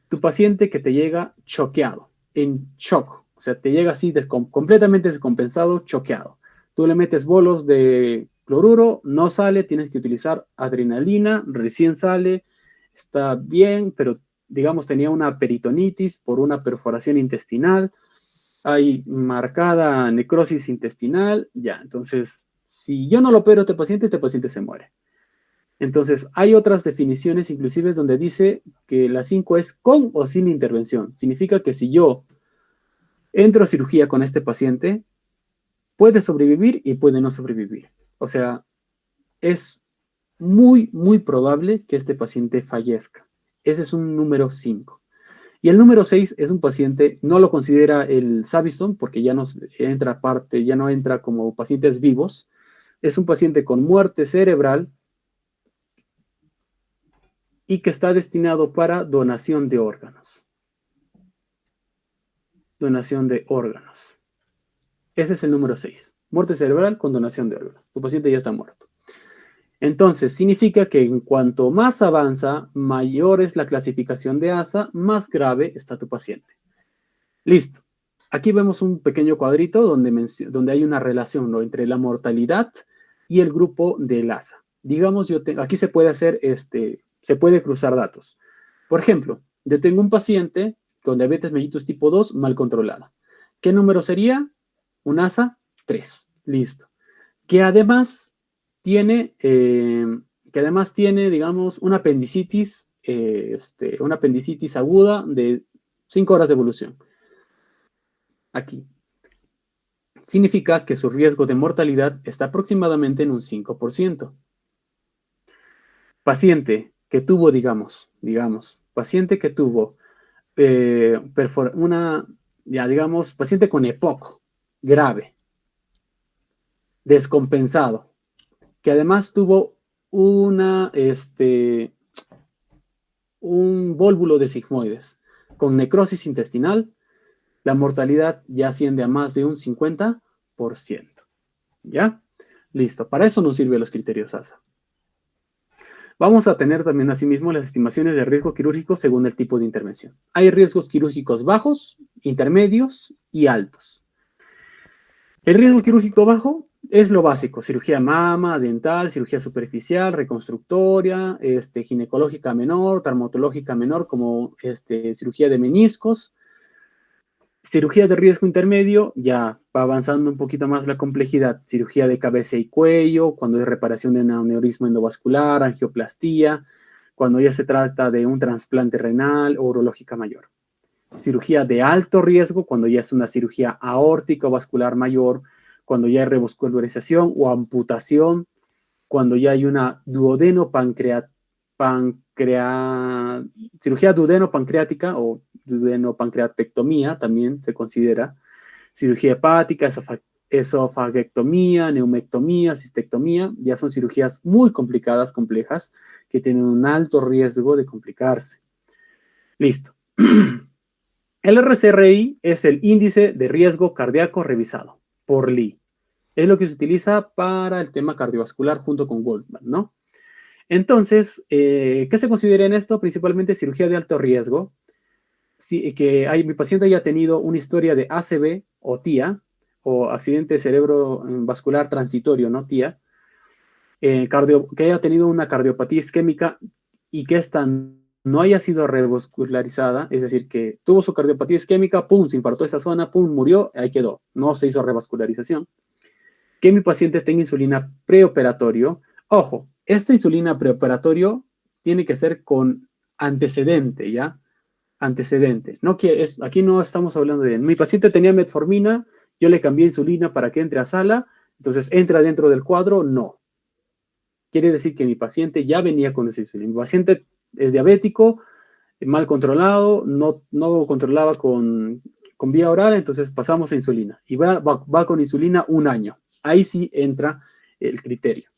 tu paciente que te llega choqueado, en shock, o sea, te llega así completamente descompensado, choqueado. Tú le metes bolos de cloruro, no sale, tienes que utilizar adrenalina, recién sale, está bien, pero digamos, tenía una peritonitis por una perforación intestinal, hay marcada necrosis intestinal, ya, entonces, si yo no lo opero a este paciente se muere. Entonces, hay otras definiciones, inclusive, donde dice que la 5 es con o sin intervención. Significa que si yo entro a cirugía con este paciente, puede sobrevivir y puede no sobrevivir. O sea, es muy, muy probable que este paciente fallezca. Ese es un número 5. Y el número 6 es un paciente, no lo considera el Savistone porque ya no entra parte, ya no entra como pacientes vivos. Es un paciente con muerte cerebral y que está destinado para donación de órganos. Donación de órganos. Ese es el número 6. Muerte cerebral con donación de órganos. Tu paciente ya está muerto. Entonces, significa que en cuanto más avanza, mayor es la clasificación de ASA, más grave está tu paciente. Listo. Aquí vemos un pequeño cuadrito donde hay una relación, ¿no?, entre la mortalidad y el grupo del ASA. Digamos, aquí se puede hacer, se puede cruzar datos. Por ejemplo, yo tengo un paciente con diabetes mellitus tipo 2 mal controlada. ¿Qué número sería? Un ASA 3. Listo. Que además tiene, digamos, una apendicitis aguda de 5 horas de evolución. Aquí. Significa que su riesgo de mortalidad está aproximadamente en un 5%. Paciente que tuvo, paciente que tuvo paciente con EPOC grave, descompensado, que además tuvo un vólvulo de sigmoides con necrosis intestinal, la mortalidad ya asciende a más de un 50%. ¿Ya? Listo. Para eso nos sirven los criterios ASA. Vamos a tener también asimismo las estimaciones de riesgo quirúrgico según el tipo de intervención. Hay riesgos quirúrgicos bajos, intermedios y altos. El riesgo quirúrgico bajo es lo básico: cirugía mama, dental, cirugía superficial, reconstructoria, ginecológica menor, traumatológica menor, como cirugía de meniscos. Cirugía de riesgo intermedio, ya va avanzando un poquito más la complejidad. Cirugía de cabeza y cuello, cuando hay reparación de aneurisma endovascular, angioplastía, cuando ya se trata de un trasplante renal o urológica mayor. Cirugía de alto riesgo, cuando ya es una cirugía aórtica o vascular mayor, cuando ya hay revascularización o amputación, cuando ya hay una cirugía duodenopancreática o duodenopancreatectomía, también se considera. Cirugía hepática, esofagectomía, neumectomía, cistectomía, ya son cirugías muy complicadas, complejas, que tienen un alto riesgo de complicarse. Listo. El RCRI es el índice de riesgo cardíaco revisado por Lee. Es lo que se utiliza para el tema cardiovascular junto con Goldman, ¿no? Entonces, ¿qué se considera en esto? Principalmente cirugía de alto riesgo. Mi paciente haya tenido una historia de ACV o TIA, o accidente cerebrovascular transitorio, ¿no? TIA, que haya tenido una cardiopatía isquémica y que esta no haya sido revascularizada, es decir, que tuvo su cardiopatía isquémica, pum, se infartó esa zona, pum, murió, ahí quedó, no se hizo revascularización. Que mi paciente tenga insulina preoperatorio. Ojo, esta insulina preoperatorio tiene que ser con antecedente, ¿ya? Antecedente. Aquí no estamos hablando de, mi paciente tenía metformina, yo le cambié insulina para que entre a sala, entonces entra dentro del cuadro, no. Quiere decir que mi paciente ya venía con esa insulina. Mi paciente es diabético, mal controlado, no controlaba con vía oral, entonces pasamos a insulina. Y va con insulina un año. Ahí sí entra el criterio.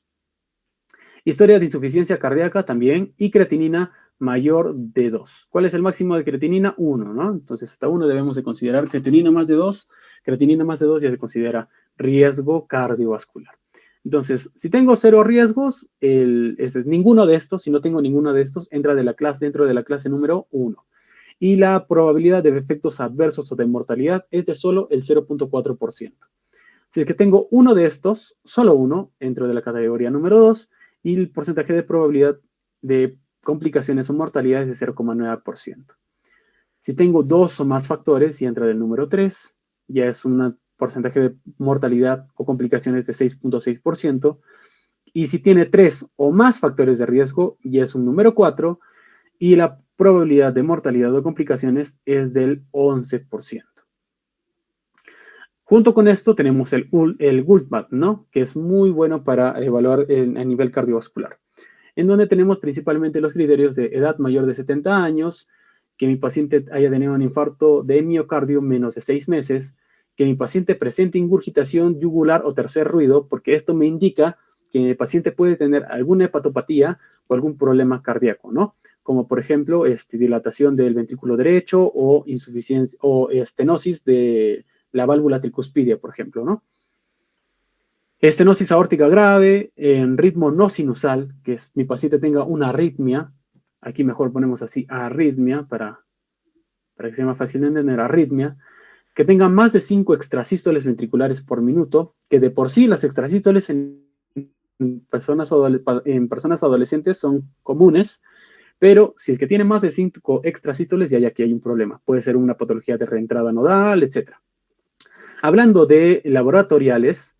Historia de insuficiencia cardíaca también y creatinina mayor de 2. ¿Cuál es el máximo de creatinina? 1, ¿no? Entonces, hasta 1 debemos de considerar creatinina más de 2. Creatinina más de 2 ya se considera riesgo cardiovascular. Entonces, si tengo 0 riesgos, ninguno de estos, si no tengo ninguno de estos, entra dentro de la clase número 1. Y la probabilidad de efectos adversos o de mortalidad es de solo el 0.4%. Si es que tengo uno de estos, solo uno, entro de la categoría número 2, y el porcentaje de probabilidad de complicaciones o mortalidades de 0,9%. Si tengo 2 o más factores y entra del número 3, ya es un porcentaje de mortalidad o complicaciones de 6,6%. Y si tiene 3 o más factores de riesgo, ya es un número 4. Y la probabilidad de mortalidad o complicaciones es del 11%. Junto con esto tenemos el GULTMAP, ¿no? Que es muy bueno para evaluar a nivel cardiovascular, en donde tenemos principalmente los criterios de edad mayor de 70 años, que mi paciente haya tenido un infarto de miocardio menos de 6 meses, que mi paciente presente ingurgitación yugular o tercer ruido, porque esto me indica que mi paciente puede tener alguna hepatopatía o algún problema cardíaco, ¿no? Como por ejemplo, dilatación del ventrículo derecho o insuficiencia o estenosis de la válvula tricuspidia, por ejemplo, ¿no? Estenosis aórtica grave, en ritmo no sinusal, que es mi paciente tenga una arritmia. Aquí mejor ponemos así, arritmia, para que sea más fácil de entender, arritmia. Que tenga más de 5 extrasístoles ventriculares por minuto, que de por sí las extrasístoles en personas adolescentes son comunes, pero si es que tiene más de 5 extrasístoles, ya aquí hay un problema. Puede ser una patología de reentrada nodal, etc. Hablando de laboratoriales,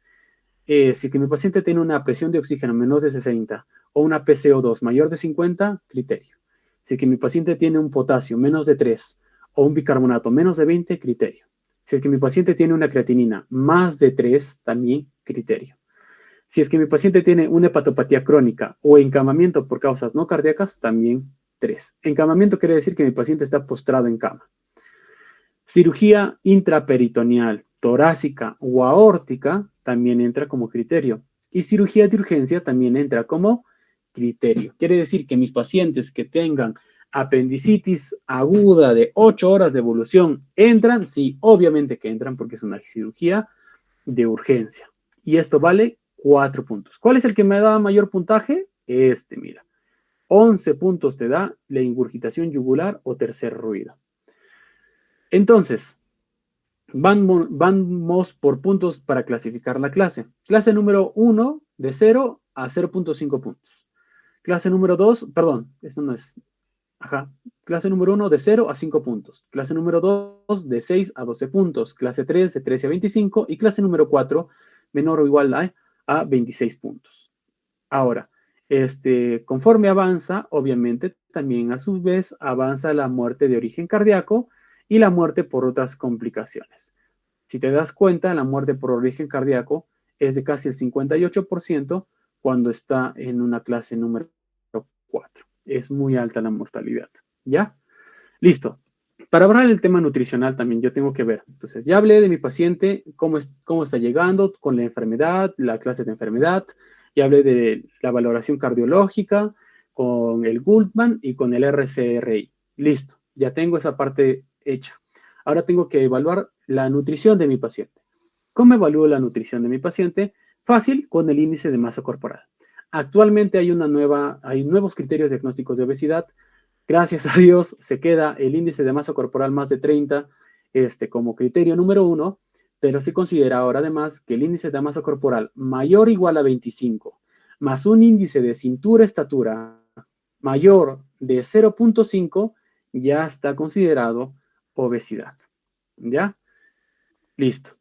si que mi paciente tiene una presión de oxígeno menos de 60 o una PCO2 mayor de 50, criterio. Si que mi paciente tiene un potasio menos de 3 o un bicarbonato menos de 20, criterio. Si es que mi paciente tiene una creatinina más de 3, también criterio. Si es que mi paciente tiene una hepatopatía crónica o encamamiento por causas no cardíacas, también 3. Encamamiento quiere decir que mi paciente está postrado en cama. Cirugía intraperitoneal, torácica o aórtica también entra como criterio. Y cirugía de urgencia también entra como criterio. Quiere decir que mis pacientes que tengan apendicitis aguda de 8 horas de evolución, ¿entran? Sí, obviamente que entran porque es una cirugía de urgencia. Y esto vale 4 puntos. ¿Cuál es el que me da mayor puntaje? Mira. 11 puntos te da la ingurgitación yugular o tercer ruido. Entonces, vamos por puntos para clasificar la clase. Clase número 1 de 0 a 0,5 puntos. Clase número 2, perdón, esto no es. Clase número 1 de 0 a 5 puntos. Clase número 2 de 6 a 12 puntos. Clase 3 de 13 a 25. Y clase número 4 menor o igual a 26 puntos. Ahora, conforme avanza, obviamente, también a su vez avanza la muerte de origen cardíaco y la muerte por otras complicaciones. Si te das cuenta, la muerte por origen cardíaco es de casi el 58% cuando está en una clase número 4. Es muy alta la mortalidad, ¿ya? Listo. Para hablar del tema nutricional también yo tengo que ver. Entonces, ya hablé de mi paciente, cómo está llegando con la enfermedad, la clase de enfermedad. Ya hablé de la valoración cardiológica con el Goldman y con el RCRI. Listo, ya tengo esa parte hecha. Ahora tengo que evaluar la nutrición de mi paciente. ¿Cómo evalúo la nutrición de mi paciente? Fácil, con el índice de masa corporal. Actualmente hay nuevos criterios diagnósticos de obesidad. Gracias a Dios se queda el índice de masa corporal más de 30 como criterio número 1, pero se considera ahora además que el índice de masa corporal mayor o igual a 25, más un índice de cintura-estatura mayor de 0,5, ya está considerado obesidad. ¿Ya? Listo.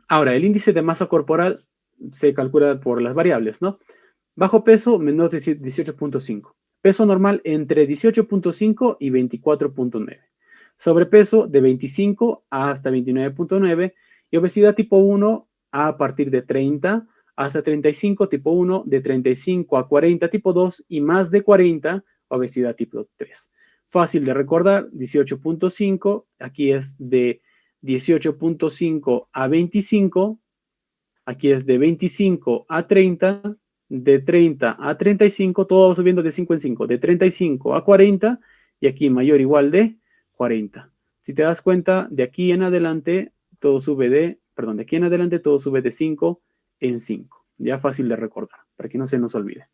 Ahora, el índice de masa corporal se calcula por las variables, ¿no? Bajo peso, menos de 18,5. Peso normal entre 18,5 y 24,9. Sobrepeso de 25 hasta 29,9. Y obesidad tipo 1 a partir de 30 hasta 35, tipo 1, de 35 a 40, tipo 2, y más de 40, obesidad tipo 3. Fácil de recordar, 18,5, aquí es de 18,5 a 25, aquí es de 25 a 30, de 30 a 35, todo va subiendo de 5 en 5, de 35 a 40, y aquí mayor o igual de 40. Si te das cuenta, de aquí en adelante todo sube de 5 en 5. Ya fácil de recordar, para que no se nos olvide.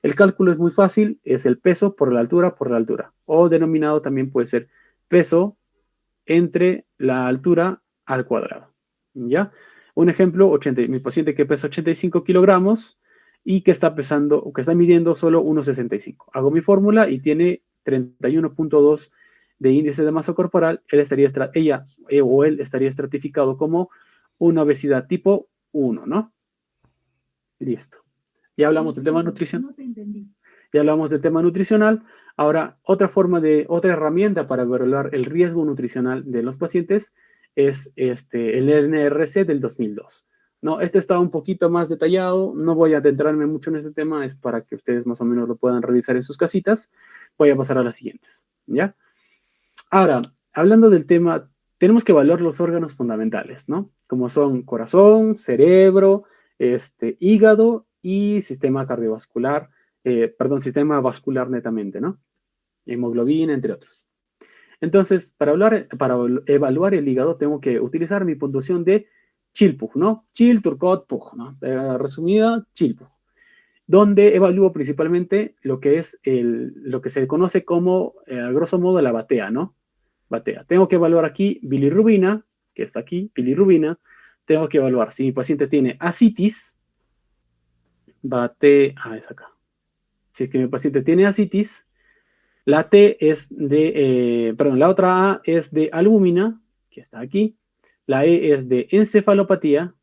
El cálculo es muy fácil, es el peso por la altura, o denominado también puede ser peso entre la altura al cuadrado. ¿Ya? Un ejemplo, mi paciente que pesa 85 kilogramos, y que está pesando, o que está midiendo solo 1,65. Hago mi fórmula y tiene 31,2 de índice de masa corporal. Ella o él estaría estratificado como una obesidad tipo 1, ¿no? Listo. Ya hablamos del tema nutricional. Ya hablamos del tema nutricional. Ahora, otra herramienta para evaluar el riesgo nutricional de los pacientes es el NRC del 2002. No, este está un poquito más detallado, no voy a adentrarme mucho en este tema, es para que ustedes más o menos lo puedan revisar en sus casitas. Voy a pasar a las siguientes, ¿ya? Ahora, hablando del tema, tenemos que evaluar los órganos fundamentales, ¿no? Como son corazón, cerebro, hígado y sistema cardiovascular, sistema vascular netamente, ¿no? Hemoglobina, entre otros. Entonces, para evaluar el hígado, tengo que utilizar mi puntuación de Chilpug, ¿no? Chil, Turcot, Pug, ¿no? Resumida, Chilpug, donde evalúo principalmente lo que es lo que se conoce como, a grosso modo, la batea, ¿no? Batea. Tengo que evaluar aquí bilirrubina, que está aquí, bilirrubina. Tengo que evaluar si mi paciente tiene ascitis, es acá. Si es que mi paciente tiene ascitis, la otra A es de albúmina, que está aquí. La E es de encefalopatía.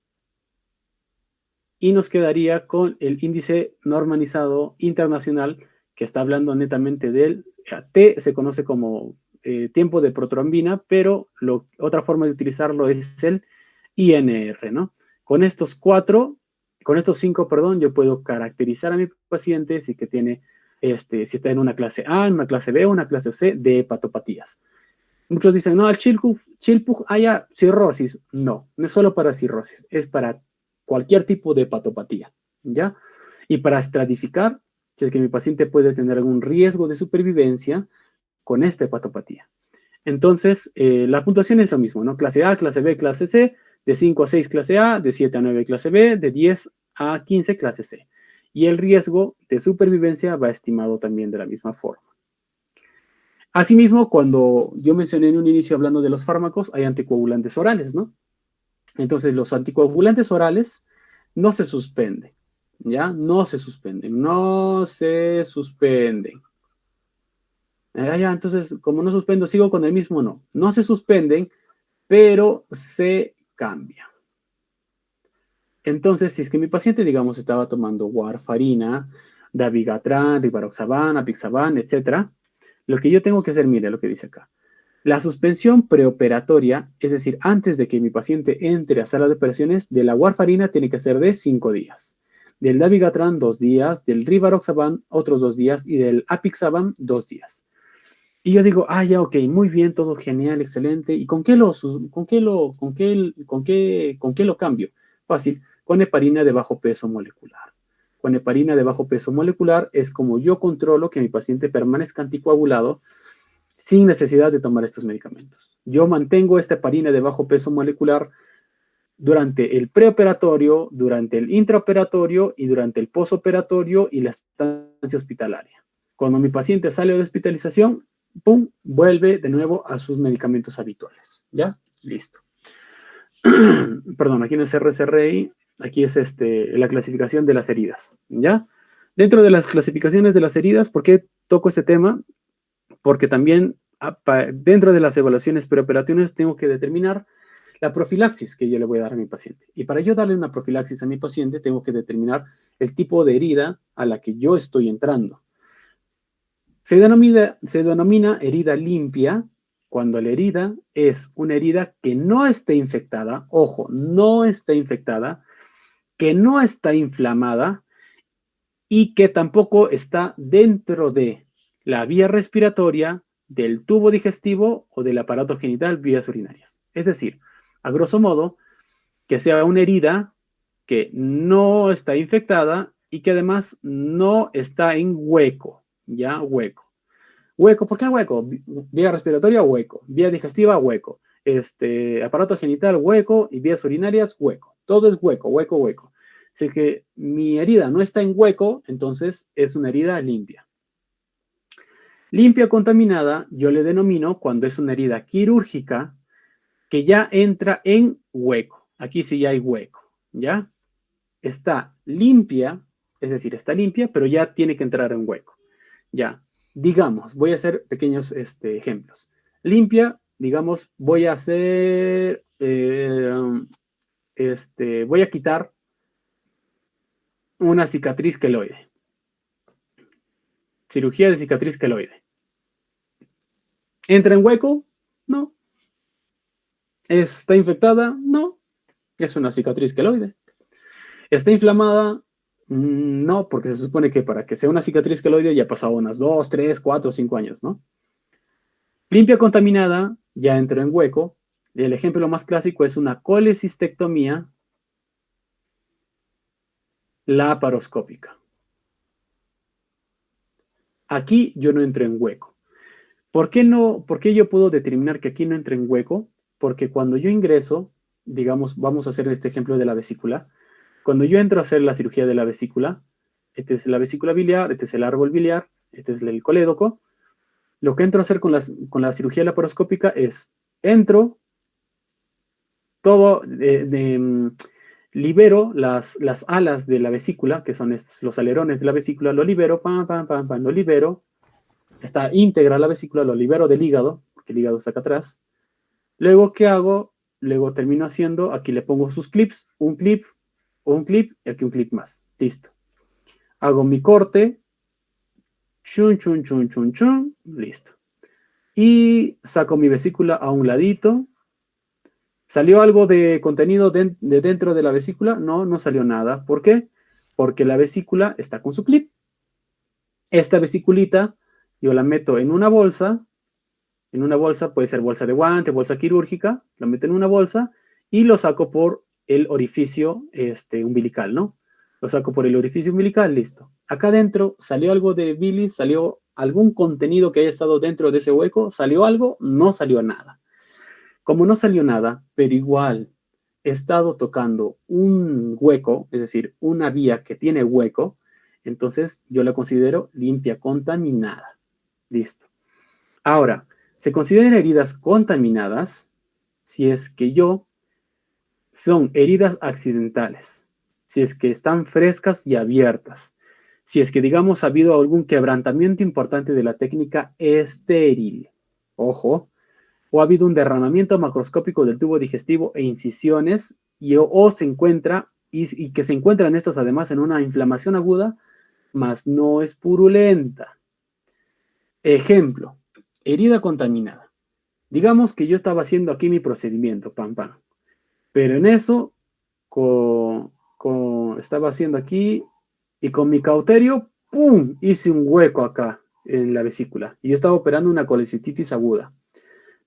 Y nos quedaría con el índice normalizado internacional, que está hablando netamente del T, se conoce como tiempo de protrombina, pero otra forma de utilizarlo es el INR, ¿no? Con estos cinco, yo puedo caracterizar a mi paciente si si está en una clase A, en una clase B o una clase C de hepatopatías. Muchos dicen, no, el Chilpug haya cirrosis. No, no es solo para cirrosis, es para cualquier tipo de hepatopatía, ¿ya? Y para estratificar, si es que mi paciente puede tener algún riesgo de supervivencia con esta hepatopatía. Entonces, la puntuación es lo mismo, ¿no? Clase A, clase B, clase C, de 5 a 6 clase A, de 7 a 9 clase B, de 10 a 15 clase C. Y el riesgo de supervivencia va estimado también de la misma forma. Asimismo, cuando yo mencioné en un inicio hablando de los fármacos, hay anticoagulantes orales, ¿no? Entonces, los anticoagulantes orales no se suspenden, ¿ya? No se suspenden. Entonces, como no suspendo, sigo con el mismo no. No se suspenden, pero se cambia. Entonces, si es que mi paciente, digamos, estaba tomando warfarina, dabigatran, rivaroxaban, apixaban, etcétera, lo que yo tengo que hacer, mire lo que dice acá. La suspensión preoperatoria, es decir, antes de que mi paciente entre a sala de operaciones, de la warfarina tiene que ser de 5 días. Del dabigatran, 2 días. Del rivaroxaban, otros 2 días. Y del apixaban, 2 días. Y yo digo, ya, ok, muy bien, todo genial, excelente. ¿Y con qué lo cambio? Fácil, con heparina de bajo peso molecular. Con heparina de bajo peso molecular es como yo controlo que mi paciente permanezca anticoagulado sin necesidad de tomar estos medicamentos. Yo mantengo esta heparina de bajo peso molecular durante el preoperatorio, durante el intraoperatorio y durante el posoperatorio y la estancia hospitalaria. Cuando mi paciente sale de hospitalización, ¡pum!, vuelve de nuevo a sus medicamentos habituales. ¿Ya? Listo. Perdón, aquí en el CRSRI, aquí es la clasificación de las heridas. ¿Ya? Dentro de las clasificaciones de las heridas, ¿por qué toco este tema? Porque también dentro de las evaluaciones preoperatorias tengo que determinar la profilaxis que yo le voy a dar a mi paciente. Y para yo darle una profilaxis a mi paciente, tengo que determinar el tipo de herida a la que yo estoy entrando. Se denomina herida limpia cuando la herida es una herida que no esté infectada, ojo, no está infectada, que no está inflamada y que tampoco está dentro de la vía respiratoria, del tubo digestivo o del aparato genital, vías urinarias. Es decir, a grosso modo, que sea una herida que no está infectada y que además no está en hueco, ¿ya? Hueco. Hueco, ¿por qué hueco? Vía respiratoria, hueco. Vía digestiva, hueco. Aparato genital, hueco. Y vías urinarias, hueco. Todo es hueco, hueco, hueco. Si es que mi herida no está en hueco, entonces es una herida limpia. Limpia contaminada, yo le denomino cuando es una herida quirúrgica que ya entra en hueco. Aquí sí ya hay hueco, ¿ya? Está limpia es decir, está limpia, pero ya tiene que entrar en hueco. Ya, digamos, voy a hacer pequeños ejemplos. Limpia, digamos, voy a hacer, voy a quitar una cicatriz queloide. Cirugía de cicatriz queloide. ¿Entra en hueco? No. ¿Está infectada? No. Es una cicatriz queloide. ¿Está inflamada? No, porque se supone que para que sea una cicatriz queloide ya ha pasado unas 2, 3, 4, 5 años, ¿no? Limpia contaminada, ya entró en hueco. El ejemplo más clásico es una colecistectomía laparoscópica. Aquí yo no entro en hueco. ¿Por qué no? ¿Por qué yo puedo determinar que aquí no entra en hueco? Porque cuando yo ingreso, digamos, vamos a hacer este ejemplo de la vesícula. Cuando yo entro a hacer la cirugía de la vesícula, esta es la vesícula biliar, este es el árbol biliar, este es el colédoco. Lo que entro a hacer con la cirugía laparoscópica es, entro, todo, libero las alas de la vesícula, que son los alerones de la vesícula, lo libero, pam, pam, pam, pam, lo libero. Está íntegra la vesícula, lo libero del hígado, porque el hígado está acá atrás. Luego, ¿qué hago? Luego termino haciendo, aquí le pongo sus clips, un clip y aquí un clip más. Listo. Hago mi corte, chun, chun, chun, chun, chun, listo. Y saco mi vesícula a un ladito. ¿Salió algo de contenido de dentro de la vesícula? No, no salió nada. ¿Por qué? Porque la vesícula está con su clip. Esta vesiculita yo la meto en una bolsa, puede ser bolsa de guante, bolsa quirúrgica, la meto en una bolsa y lo saco por el orificio umbilical, ¿no? Lo saco por el orificio umbilical, listo. Acá adentro salió algo de bilis, salió algún contenido que haya estado dentro de ese hueco, ¿salió algo? No salió nada. Como no salió nada, pero igual he estado tocando un hueco, es decir, una vía que tiene hueco, entonces yo la considero limpia, contaminada. Listo. Ahora, se consideran heridas contaminadas si es que son heridas accidentales, si es que están frescas y abiertas, si es que, digamos, ha habido algún quebrantamiento importante de la técnica estéril, ojo, o ha habido un derramamiento macroscópico del tubo digestivo e incisiones, o se encuentra, y que se encuentran estas además en una inflamación aguda, mas no es purulenta. Ejemplo, herida contaminada. Digamos que yo estaba haciendo aquí mi procedimiento, pam, pam. Pero en eso, estaba haciendo aquí y con mi cauterio, ¡pum! Hice un hueco acá en la vesícula. Y yo estaba operando una colecistitis aguda.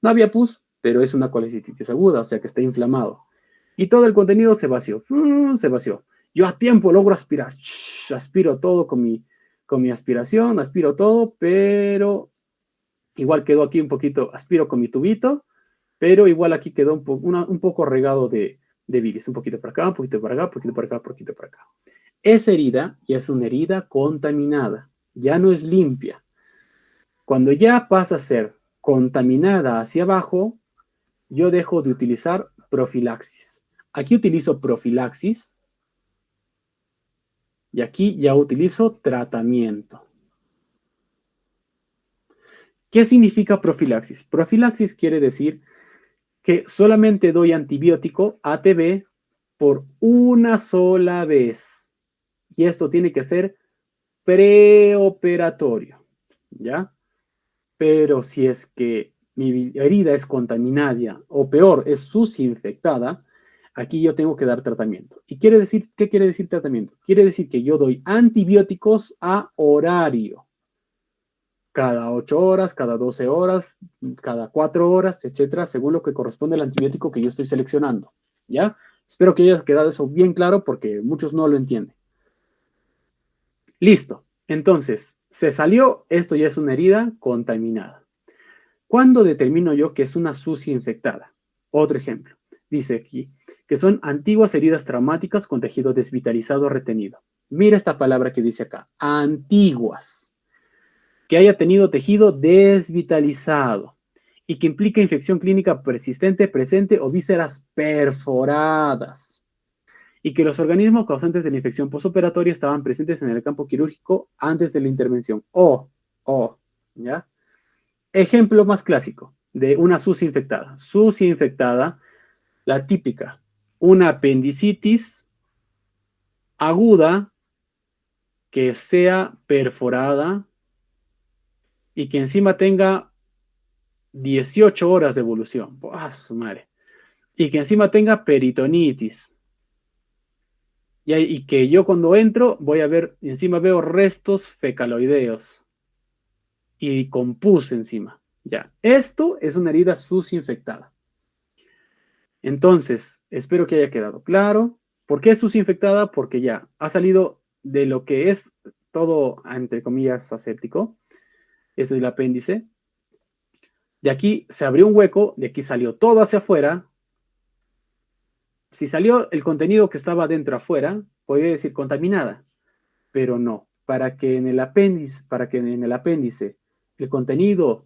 No había pus, pero es una colecistitis aguda, o sea que está inflamado. Y todo el contenido se vació. Se vació. Yo a tiempo logro aspirar. Aspiro todo con mi aspiración, aspiro todo, pero igual quedó aquí un poquito, aspiro con mi tubito, pero igual aquí quedó un poco regado de bilis. Un poquito para acá, un poquito para acá, un poquito para acá, un poquito para acá. Esa herida ya es una herida contaminada. Ya no es limpia. Cuando ya pasa a ser contaminada hacia abajo, yo dejo de utilizar profilaxis. Aquí utilizo profilaxis y aquí ya utilizo tratamiento. ¿Qué significa profilaxis? Profilaxis quiere decir que solamente doy antibiótico ATB por una sola vez. Y esto tiene que ser preoperatorio, ¿ya? Pero si es que mi herida es contaminada o peor, es sucia infectada, aquí yo tengo que dar tratamiento. ¿Y qué quiere decir tratamiento? Quiere decir que yo doy antibióticos a horario. Cada 8 horas, cada 12 horas, cada 4 horas, etcétera, según lo que corresponde al antibiótico que yo estoy seleccionando. ¿Ya? Espero que haya quedado eso bien claro porque muchos no lo entienden. Listo. Entonces, se salió, esto ya es una herida contaminada. ¿Cuándo determino yo que es una sucia infectada? Otro ejemplo. Dice aquí que son antiguas heridas traumáticas con tejido desvitalizado retenido. Mira esta palabra que dice acá, antiguas. Que haya tenido tejido desvitalizado y que implica infección clínica persistente, presente o vísceras perforadas. y que los organismos causantes de la infección postoperatoria estaban presentes en el campo quirúrgico antes de la intervención. ¿Ya? Ejemplo más clásico de una sucia infectada. Sucia infectada, la típica, una apendicitis aguda que sea perforada y que encima tenga 18 horas de evolución. ¡Ah, su madre! Y que encima tenga peritonitis. Y que yo cuando entro voy a ver, encima veo restos fecaloideos y con pus encima. Ya, esto es una herida sucia infectada. Entonces, espero que haya quedado claro. ¿Por qué es sucia infectada? Porque ya ha salido de lo que es todo, entre comillas, aséptico. Ese es el apéndice. De aquí se abrió un hueco, de aquí salió todo hacia afuera. Si salió el contenido que estaba dentro afuera, podría decir contaminada, pero no. Para que en el apéndice el contenido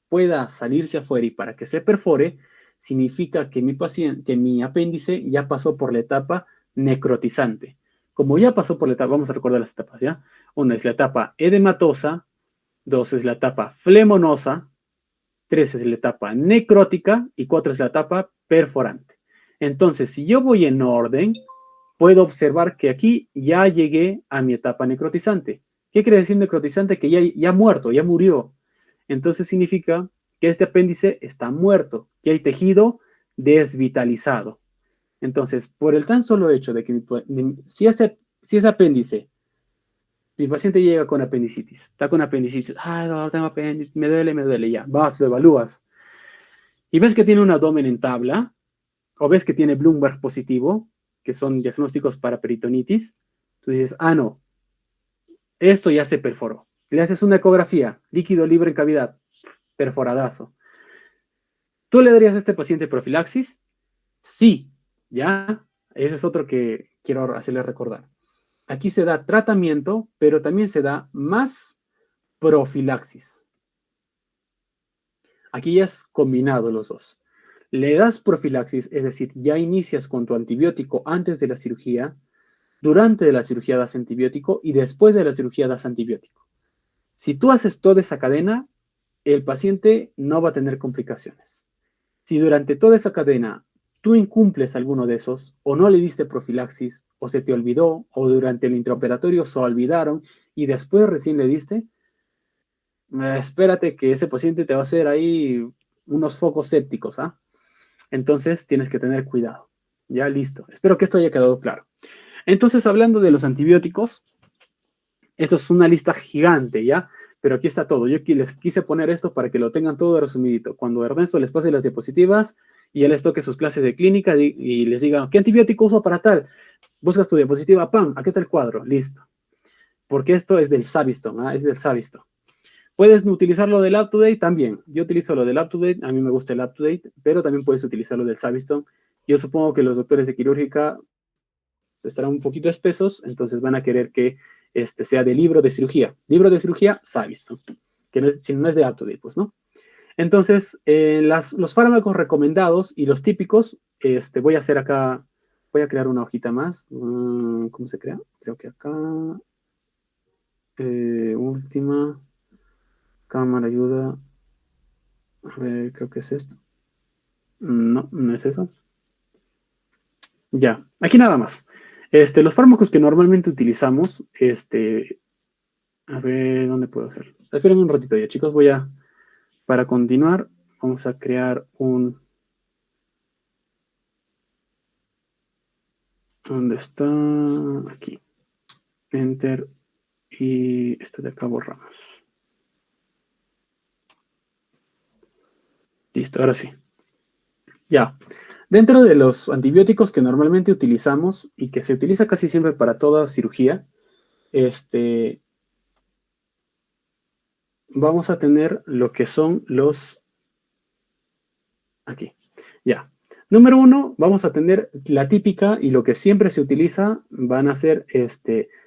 pueda salirse afuera y para que se perfore, significa que mi apéndice ya pasó por la etapa necrotizante. Como ya pasó por la etapa, vamos a recordar las etapas, ¿ya? Una es la etapa edematosa, dos es la etapa flemonosa, tres es la etapa necrótica y cuatro es la etapa perforante. Entonces, si yo voy en orden, puedo observar que aquí ya llegué a mi etapa necrotizante. ¿Qué quiere decir necrotizante? Que ya muerto, ya murió. Entonces significa que este apéndice está muerto, que hay tejido desvitalizado. Entonces, por el tan solo hecho de que si ese apéndice, mi paciente llega con apendicitis, está con apendicitis, no, tengo apéndice, me duele, ya, vas, lo evalúas, y ves que tiene un abdomen en tabla, o ves que tiene Bloomberg positivo, que son diagnósticos para peritonitis, tú dices, no, esto ya se perforó. Le haces una ecografía, líquido libre en cavidad, perforadazo. ¿Tú le darías a este paciente profilaxis? Sí, ¿ya? Ese es otro que quiero hacerle recordar. Aquí se da tratamiento, pero también se da más profilaxis. Aquí ya es combinado los dos. Le das profilaxis, es decir, ya inicias con tu antibiótico antes de la cirugía, durante la cirugía das antibiótico y después de la cirugía das antibiótico. Si tú haces toda esa cadena, el paciente no va a tener complicaciones. Si durante toda esa cadena tú incumples alguno de esos, o no le diste profilaxis, o se te olvidó, o durante el intraoperatorio se olvidaron y después recién le diste, espérate que ese paciente te va a hacer ahí unos focos sépticos, ¿ah? Entonces tienes que tener cuidado. Ya listo. Espero que esto haya quedado claro. Entonces, hablando de los antibióticos, esto es una lista gigante, ¿ya? Pero aquí está todo. Yo les quise poner esto para que lo tengan todo resumidito. Cuando Ernesto les pase las diapositivas y ya les toque sus clases de clínica y les diga, ¿qué antibiótico uso para tal? Buscas tu diapositiva, ¡pam! Aquí está el cuadro, listo. Porque esto es del Savistón, ¿ah? Es del Savistón. Puedes utilizar lo del UpToDate también. Yo utilizo lo del UpToDate, a mí me gusta el UpToDate, pero también puedes utilizar lo del Savistón. Yo supongo que los doctores de quirúrgica estarán un poquito espesos, entonces van a querer que sea de libro de cirugía. Libro de cirugía, Savistón, que no es, si no es de UpToDate, pues, ¿no? Entonces, los fármacos recomendados y los típicos, voy a hacer acá, voy a crear una hojita más. ¿Cómo se crea? Creo que acá, última, cámara ayuda, a ver, creo que es esto. No, no es eso. Ya, aquí nada más. Los fármacos que normalmente utilizamos, a ver, ¿dónde puedo hacerlo? Esperen un ratito ya, chicos, para continuar, vamos a crear un... ¿Dónde está? Aquí. Enter. Y esto de acá borramos. Listo, ahora sí. Ya. Dentro de los antibióticos que normalmente utilizamos y que se utiliza casi siempre para toda cirugía, vamos a tener lo que son los... Aquí. Ya. Número 1, vamos a tener la típica y lo que siempre se utiliza van a ser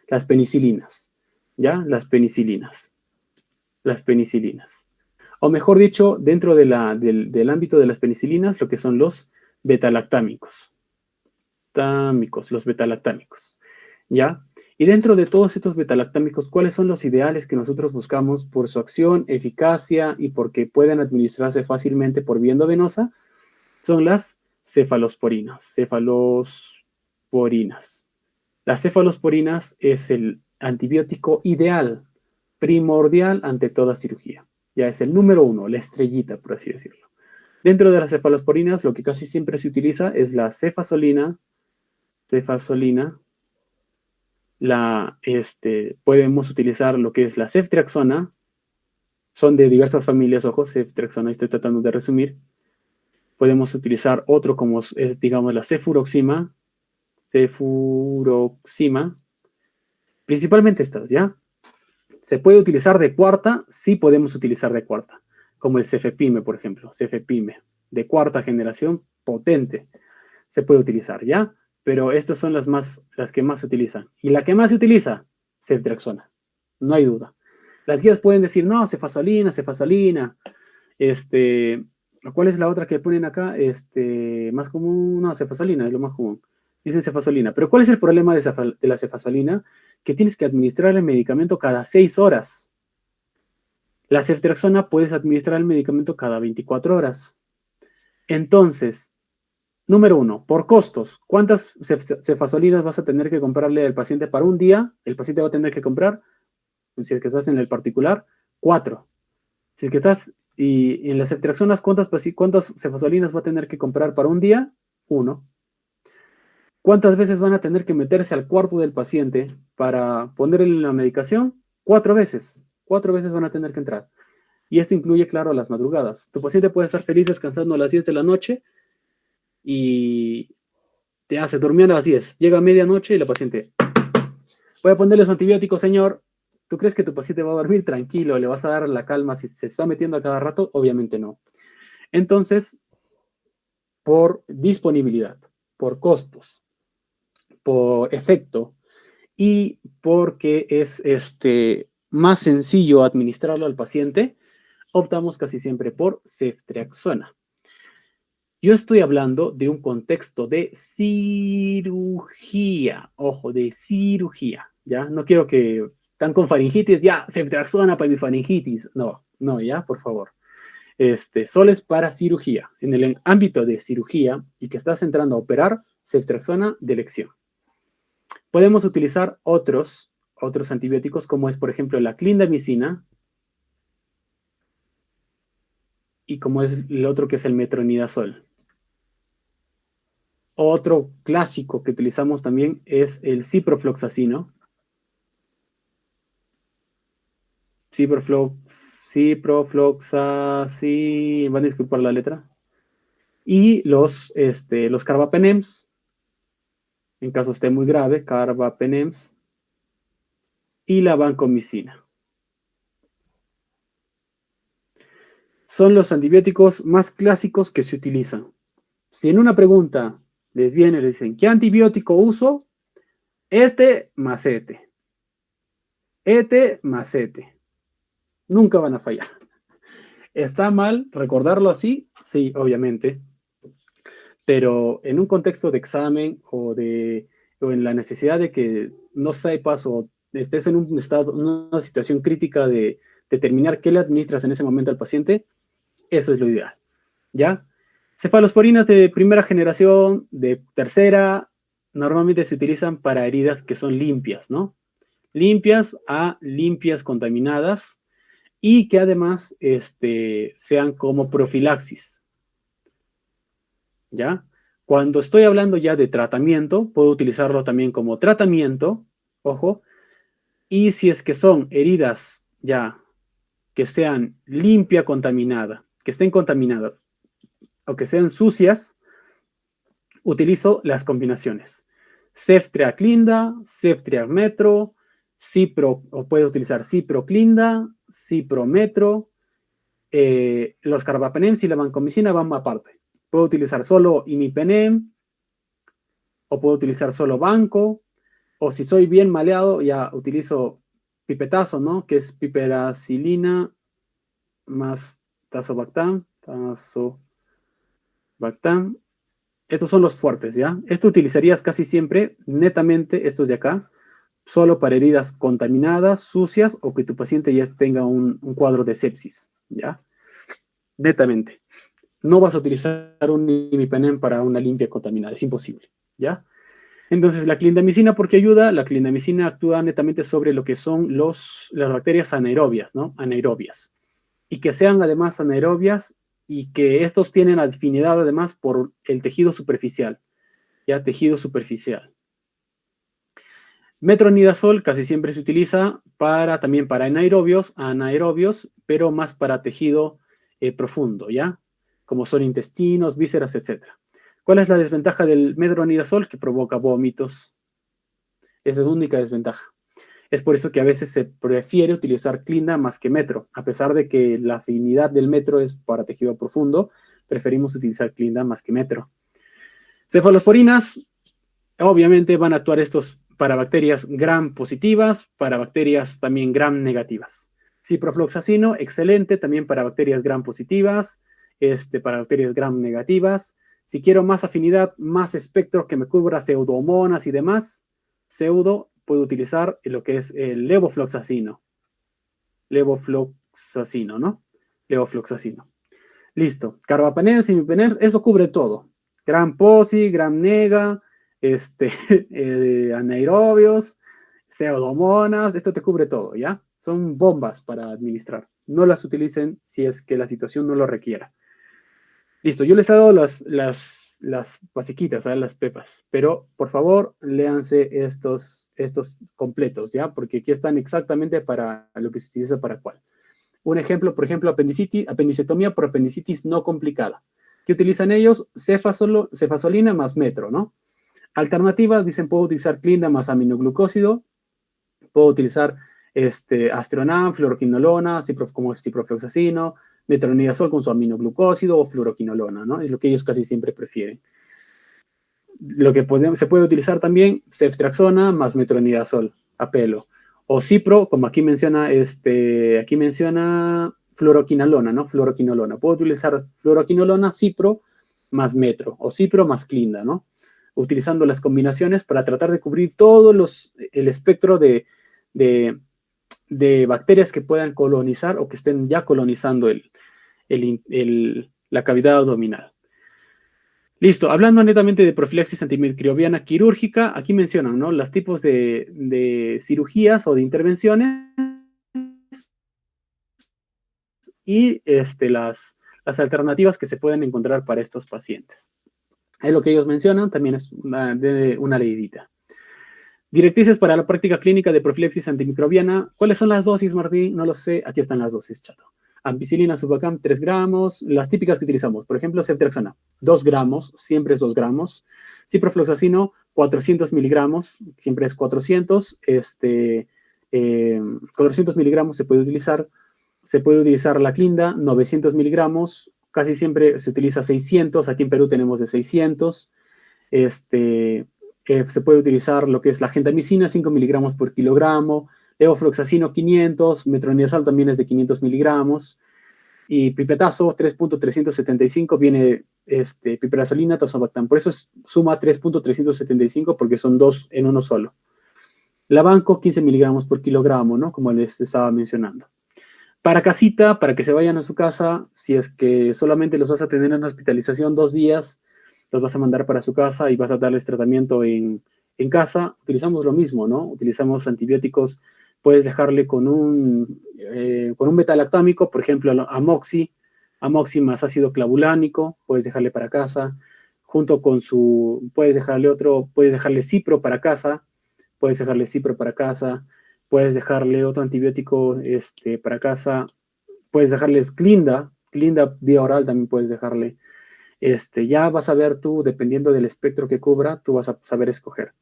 las penicilinas. ¿Ya? Las penicilinas. Las penicilinas. O mejor dicho, dentro del ámbito de las penicilinas, lo que son los betalactámicos. los betalactámicos, ¿ya? Y dentro de todos estos betalactámicos, ¿cuáles son los ideales que nosotros buscamos por su acción, eficacia y porque pueden administrarse fácilmente por vía endovenosa? Son las cefalosporinas. Las cefalosporinas es el antibiótico ideal, primordial ante toda cirugía. Ya es el número uno, la estrellita, por así decirlo. Dentro de las cefalosporinas, lo que casi siempre se utiliza es la cefazolina, podemos utilizar lo que es la ceftriaxona, son de diversas familias, ojo, ceftriaxona, estoy tratando de resumir. Podemos utilizar otro como es, digamos, la cefuroxima, principalmente estas, ¿ya? ¿Se puede utilizar de cuarta? Sí podemos utilizar de cuarta, como el cefepime, por ejemplo, cefepime, de cuarta generación, potente, se puede utilizar, ¿ya? Pero estas son las que más se utilizan. ¿Y la que más se utiliza? Ceftriaxona, no hay duda. Las guías pueden decir, no, cefazolina. ¿Cuál es la otra que ponen acá? Más común, no, cefazolina es lo más común. Dicen cefazolina. Pero ¿cuál es el problema de la cefazolina? Que tienes que administrar el medicamento cada 6 horas. La ceftriaxona puedes administrar el medicamento cada 24 horas. Entonces, número 1, por costos. ¿Cuántas cefazolinas vas a tener que comprarle al paciente para un día? El paciente va a tener que comprar, si es que estás en el particular, 4. Si es que estás y en las ceftriaxonas, ¿cuántas cefazolinas va a tener que comprar para un día? 1. ¿Cuántas veces van a tener que meterse al cuarto del paciente para ponerle la medicación? 4 veces. 4 veces van a tener que entrar. Y esto incluye, claro, las madrugadas. Tu paciente puede estar feliz descansando a las 10 de la noche y te hace dormir a las 10. Llega a medianoche y la paciente, voy a ponerle su antibiótico, señor. ¿Tú crees que tu paciente va a dormir tranquilo? ¿Le vas a dar la calma si se está metiendo a cada rato? Obviamente no. Entonces, por disponibilidad, por costos, por efecto y porque es más sencillo administrarlo al paciente, optamos casi siempre por ceftriaxona. Yo estoy hablando de un contexto de cirugía, ojo, de cirugía, ¿ya? No quiero que están con faringitis, ya, ceftriaxona para mi faringitis. No, no, ya, por favor. Solo es para cirugía. En el ámbito de cirugía y que estás entrando a operar, ceftriaxona de elección. Podemos utilizar otros antibióticos como es, por ejemplo, la clindamicina y como es el otro que es el metronidazol. Otro clásico que utilizamos también es el ciprofloxacino. Ciprofloxacin, van a disculpar la letra. Y los carbapenems, en caso esté muy grave, carbapenems. Y la vancomicina. Son los antibióticos más clásicos que se utilizan. Si en una pregunta les viene y les dicen, ¿qué antibiótico uso? Más este. Más este. Nunca van a fallar. ¿Está mal recordarlo así? Sí, obviamente. Pero en un contexto de examen o en la necesidad de que no sepas o estés en una situación crítica de determinar qué le administras en ese momento al paciente, eso es lo ideal. ¿Ya? Cefalosporinas de primera generación, de tercera, normalmente se utilizan para heridas que son limpias, ¿no? Limpias contaminadas y que además sean como profilaxis. ¿Ya? Cuando estoy hablando ya de tratamiento, puedo utilizarlo también como tratamiento, ojo, y si es que son heridas ya que sean limpia contaminada, que estén contaminadas o que sean sucias, utilizo las combinaciones. Ceftriaxlinda, Ceftriaxmetro, o puede utilizar ciproclinda, ciprometro, los carbapenems y la vancomicina van aparte. Puedo utilizar solo imipenem, o puedo utilizar solo banco, o si soy bien maleado, ya utilizo pipetazo, ¿no? Que es piperacilina más tazobactam, Estos son los fuertes, ¿ya? Esto utilizarías casi siempre, netamente, estos de acá, solo para heridas contaminadas, sucias o que tu paciente ya tenga un cuadro de sepsis, ¿ya? Netamente. No vas a utilizar un imipenem para una limpia contaminada, es imposible, ¿ya? Entonces, la clindamicina, ¿por qué ayuda? La clindamicina actúa netamente sobre lo que son las bacterias anaerobias, ¿no? Anaerobias. Y que sean además anaerobias y que estos tienen afinidad además por el tejido superficial, ¿ya? Tejido superficial. Metronidazol casi siempre se utiliza también para anaerobios, pero más para tejido profundo, ¿ya? Como son intestinos, vísceras, etc. ¿Cuál es la desventaja del metronidazol? Que provoca vómitos. Esa es la única desventaja. Es por eso que a veces se prefiere utilizar clinda más que metro. A pesar de que la afinidad del metro es para tejido profundo, preferimos utilizar clinda más que metro. Cefalosporinas, obviamente van a actuar estos para bacterias gram positivas, para bacterias también gram negativas. Ciprofloxacino, excelente también para bacterias gram positivas, para bacterias gram negativas. Si quiero más afinidad, más espectro que me cubra pseudomonas y demás, puedo utilizar lo que es el levofloxacino. Levofloxacino, ¿no? Levofloxacino. Listo. Carbapenem, simipenem, eso cubre todo. Gram posi, gram nega, anaerobios, pseudomonas, esto te cubre todo, ¿ya? Son bombas para administrar. No las utilicen si es que la situación no lo requiera. Listo, yo les he dado las basiquitas, ¿sabes? Las pepas, pero por favor, léanse estos completos, ¿ya? Porque aquí están exactamente para lo que se utiliza para cuál. Un ejemplo, por ejemplo, apendicectomía por apendicitis no complicada. ¿Qué utilizan ellos? Cefazolina más metro, ¿no? Alternativas, dicen, puedo utilizar clinda más aminoglucósido, puedo utilizar astronam, fluoroquinolona, como ciprofloxacino, metronidazol con su aminoglucósido o fluoroquinolona, ¿no? Es lo que ellos casi siempre prefieren. Lo que se puede utilizar también, ceftriaxona más metronidazol, a pelo. O cipro, como aquí menciona, fluoroquinolona, ¿no? Fluoroquinolona. Puedo utilizar fluoroquinolona, cipro más metro, o cipro más clinda, ¿no? Utilizando las combinaciones para tratar de cubrir todo el espectro de bacterias que puedan colonizar o que estén ya colonizando la cavidad abdominal. Listo, hablando netamente de profilaxis antimicrobiana quirúrgica, aquí mencionan, ¿no? Los tipos de cirugías o de intervenciones y las alternativas que se pueden encontrar para estos pacientes. Es lo que ellos mencionan, también es una leidita. Directrices para la práctica clínica de profilaxis antimicrobiana. ¿Cuáles son las dosis, Martín? No lo sé. Aquí están las dosis, chato. Ampicilina subacam, 3 gramos. Las típicas que utilizamos. Por ejemplo, ceftriaxona, 2 gramos. Siempre es 2 gramos. Ciprofloxacino, 400 miligramos. Siempre es 400. 400 miligramos se puede utilizar. Se puede utilizar la clinda, 900 miligramos. Casi siempre se utiliza 600. Aquí en Perú tenemos de 600. Se puede utilizar lo que es la gentamicina, 5 miligramos por kilogramo, levofloxacino 500, metronidazol también es de 500 miligramos, y pipetazo 3.375 viene piperazolina, tazobactam. Por eso suma 3.375 porque son dos en uno solo. Lavanco 15 miligramos por kilogramo, ¿no? Como les estaba mencionando. Para casita, para que se vayan a su casa, si es que solamente los vas a tener en hospitalización 2 días, los vas a mandar para su casa y vas a darles tratamiento en casa, utilizamos lo mismo, ¿no? Utilizamos antibióticos, puedes dejarle con un betalactámico, por ejemplo, amoxi más ácido clavulánico, puedes dejarle para casa, junto con puedes dejarle cipro para casa, puedes dejarle otro antibiótico para casa, puedes dejarles clinda vía oral también puedes dejarle. Ya vas a ver tú, dependiendo del espectro que cubra, tú vas a saber escoger,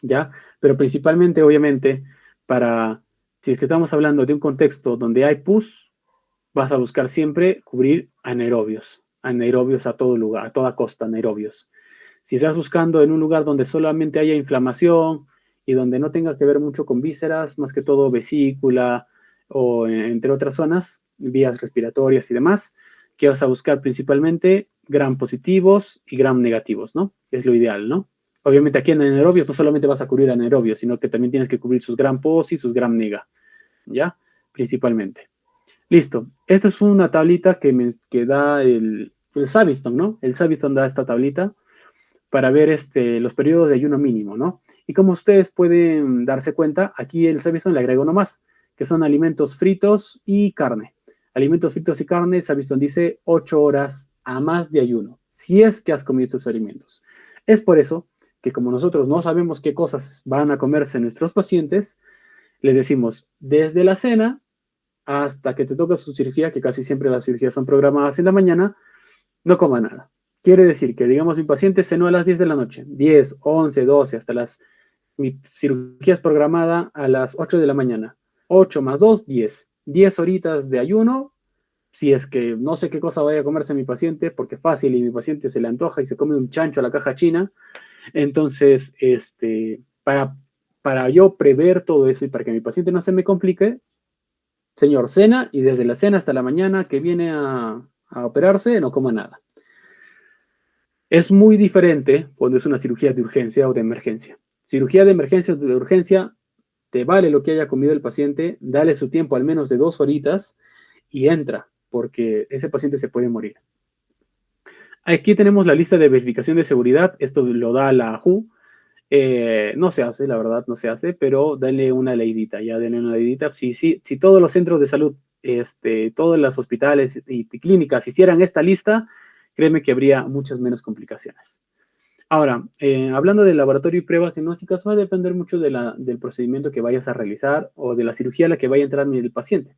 ¿ya? Pero principalmente, obviamente, si es que estamos hablando de un contexto donde hay pus, vas a buscar siempre cubrir anaerobios a todo lugar, a toda costa, anaerobios. Si estás buscando en un lugar donde solamente haya inflamación y donde no tenga que ver mucho con vísceras, más que todo vesícula o entre otras zonas, vías respiratorias y demás, que vas a buscar principalmente gram positivos y gram negativos, ¿no? Es lo ideal, ¿no? Obviamente aquí en anaerobios no solamente vas a cubrir anaerobios, sino que también tienes que cubrir sus gram pos y sus gram nega, ¿ya? Principalmente. Listo. Esta es una tablita que da el Savistton, ¿no? El Savistton da esta tablita para ver los periodos de ayuno mínimo, ¿no? Y como ustedes pueden darse cuenta, aquí el Savistton le agrega uno más, que son alimentos fritos y carne. Alimentos fritos y carne, Savistton dice 8 horas a más de ayuno, si es que has comido estos alimentos. Es por eso que como nosotros no sabemos qué cosas van a comerse nuestros pacientes, les decimos desde la cena hasta que te toca su cirugía, que casi siempre las cirugías son programadas en la mañana, no coma nada. Quiere decir que, digamos, mi paciente cenó a las 10 de la noche, 10, 11, 12, mi cirugía es programada a las 8 de la mañana. 8 más 2, 10. 10 horitas de ayuno, si es que no sé qué cosa vaya a comerse mi paciente, porque fácil y mi paciente se le antoja y se come un chancho a la caja china. Entonces, para yo prever todo eso y para que mi paciente no se me complique, señor, cena y desde la cena hasta la mañana que viene a operarse, no coma nada. Es muy diferente cuando es una cirugía de urgencia o de emergencia. Cirugía de emergencia o de urgencia, te vale lo que haya comido el paciente, dale su tiempo al menos de 2 horitas y entra, porque ese paciente se puede morir. Aquí tenemos la lista de verificación de seguridad, esto lo da la WHO. No se hace, la verdad, no se hace, pero dale una leidita, ya denle una leidita. Si todos los centros de salud, todos los hospitales y clínicas hicieran esta lista, créeme que habría muchas menos complicaciones. Ahora, hablando del laboratorio y pruebas diagnósticas, va a depender mucho del procedimiento que vayas a realizar o de la cirugía a la que vaya a entrar el paciente.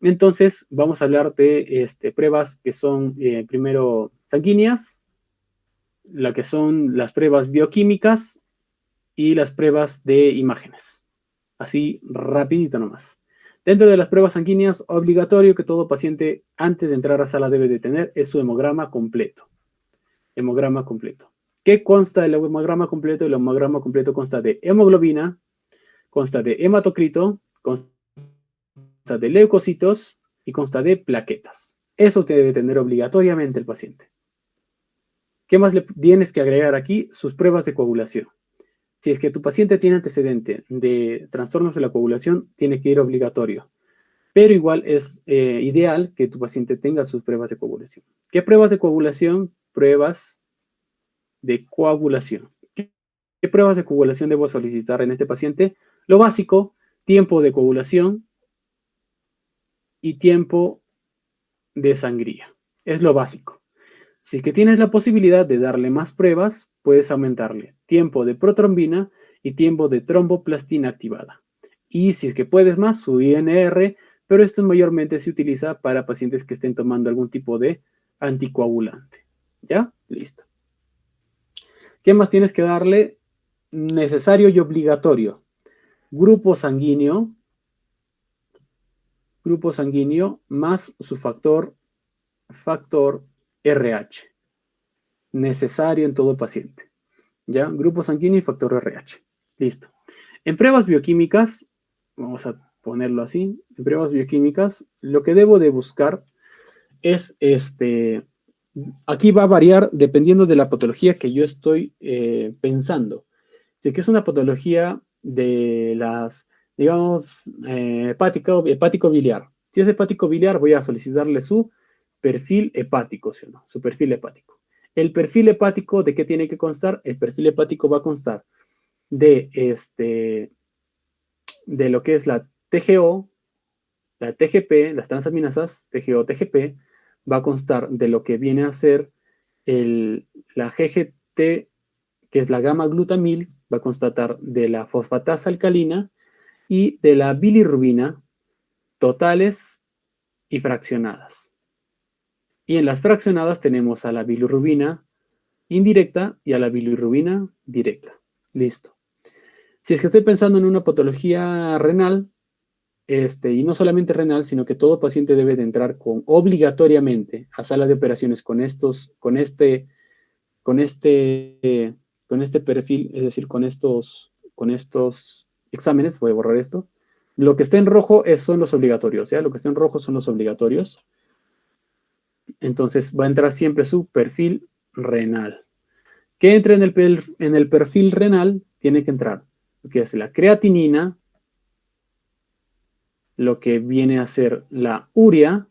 Entonces, vamos a hablar de pruebas que son, primero, sanguíneas, la que son las pruebas bioquímicas y las pruebas de imágenes. Así, rapidito nomás. Dentro de las pruebas sanguíneas, obligatorio que todo paciente antes de entrar a sala debe de tener es su hemograma completo. Hemograma completo. ¿Qué consta del hemograma completo? El hemograma completo consta de hemoglobina, consta de hematocrito, consta de leucocitos y consta de plaquetas. Eso te debe tener obligatoriamente el paciente. ¿Qué más le tienes que agregar aquí? Sus pruebas de coagulación. Si es que tu paciente tiene antecedente de trastornos de la coagulación, tiene que ir obligatorio. Pero igual es ideal que tu paciente tenga sus pruebas de coagulación. ¿Qué pruebas de coagulación? Pruebas de coagulación. ¿Qué pruebas de coagulación debo solicitar en este paciente? Lo básico, tiempo de coagulación y tiempo de sangría. Es lo básico. Si es que tienes la posibilidad de darle más pruebas, puedes aumentarle tiempo de protrombina y tiempo de tromboplastina activada. Y si es que puedes más, su INR, pero esto mayormente se utiliza para pacientes que estén tomando algún tipo de anticoagulante. ¿Ya? Listo. ¿Qué más tienes que darle? Necesario y obligatorio. Grupo sanguíneo más su factor RH. Necesario en todo paciente. ¿Ya? Grupo sanguíneo y factor RH. Listo. En pruebas bioquímicas, vamos a ponerlo así, en pruebas bioquímicas, lo que debo de buscar es aquí va a variar dependiendo de la patología que yo estoy pensando. Si es una patología de las, digamos, hepático biliar. Si es hepático biliar, voy a solicitarle su perfil hepático, ¿sí o no? Su perfil hepático. El perfil hepático, ¿de qué tiene que constar? El perfil hepático va a constar de lo que es la TGO, la TGP, las transaminasas, TGO, TGP, va a constar de lo que viene a ser la GGT, que es la gamma-glutamil, va a constatar de la fosfatasa alcalina y de la bilirrubina totales y fraccionadas. Y en las fraccionadas tenemos a la bilirrubina indirecta y a la bilirrubina directa. Listo. Si es que estoy pensando en una patología renal, y no solamente renal, sino que todo paciente debe de entrar obligatoriamente a sala de operaciones con este perfil, es decir, con estos exámenes. Voy a borrar esto. Lo que está en rojo son los obligatorios, ¿ya? Lo que está en rojo son los obligatorios. Entonces va a entrar siempre su perfil renal. ¿Qué entra en el perfil renal? Tiene que entrar lo que es la creatinina, lo que viene a ser la urea,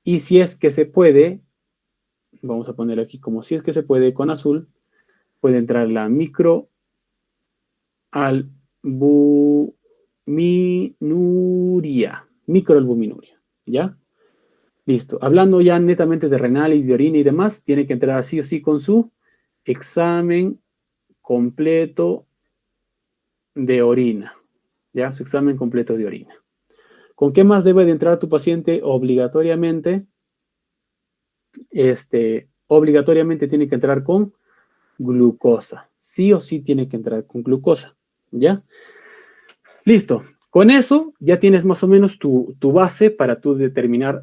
y si es que se puede, vamos a poner aquí como si es que se puede con azul, puede entrar la microalbuminuria, ¿ya? Listo. Hablando ya netamente de renales, de orina y demás, tiene que entrar sí o sí con su examen completo de orina, ¿ya? Su examen completo de orina. ¿Con qué más debe de entrar tu paciente obligatoriamente? Obligatoriamente tiene que entrar con glucosa. Sí o sí tiene que entrar con glucosa, ¿ya? Listo. Con eso ya tienes más o menos tu base para tú determinar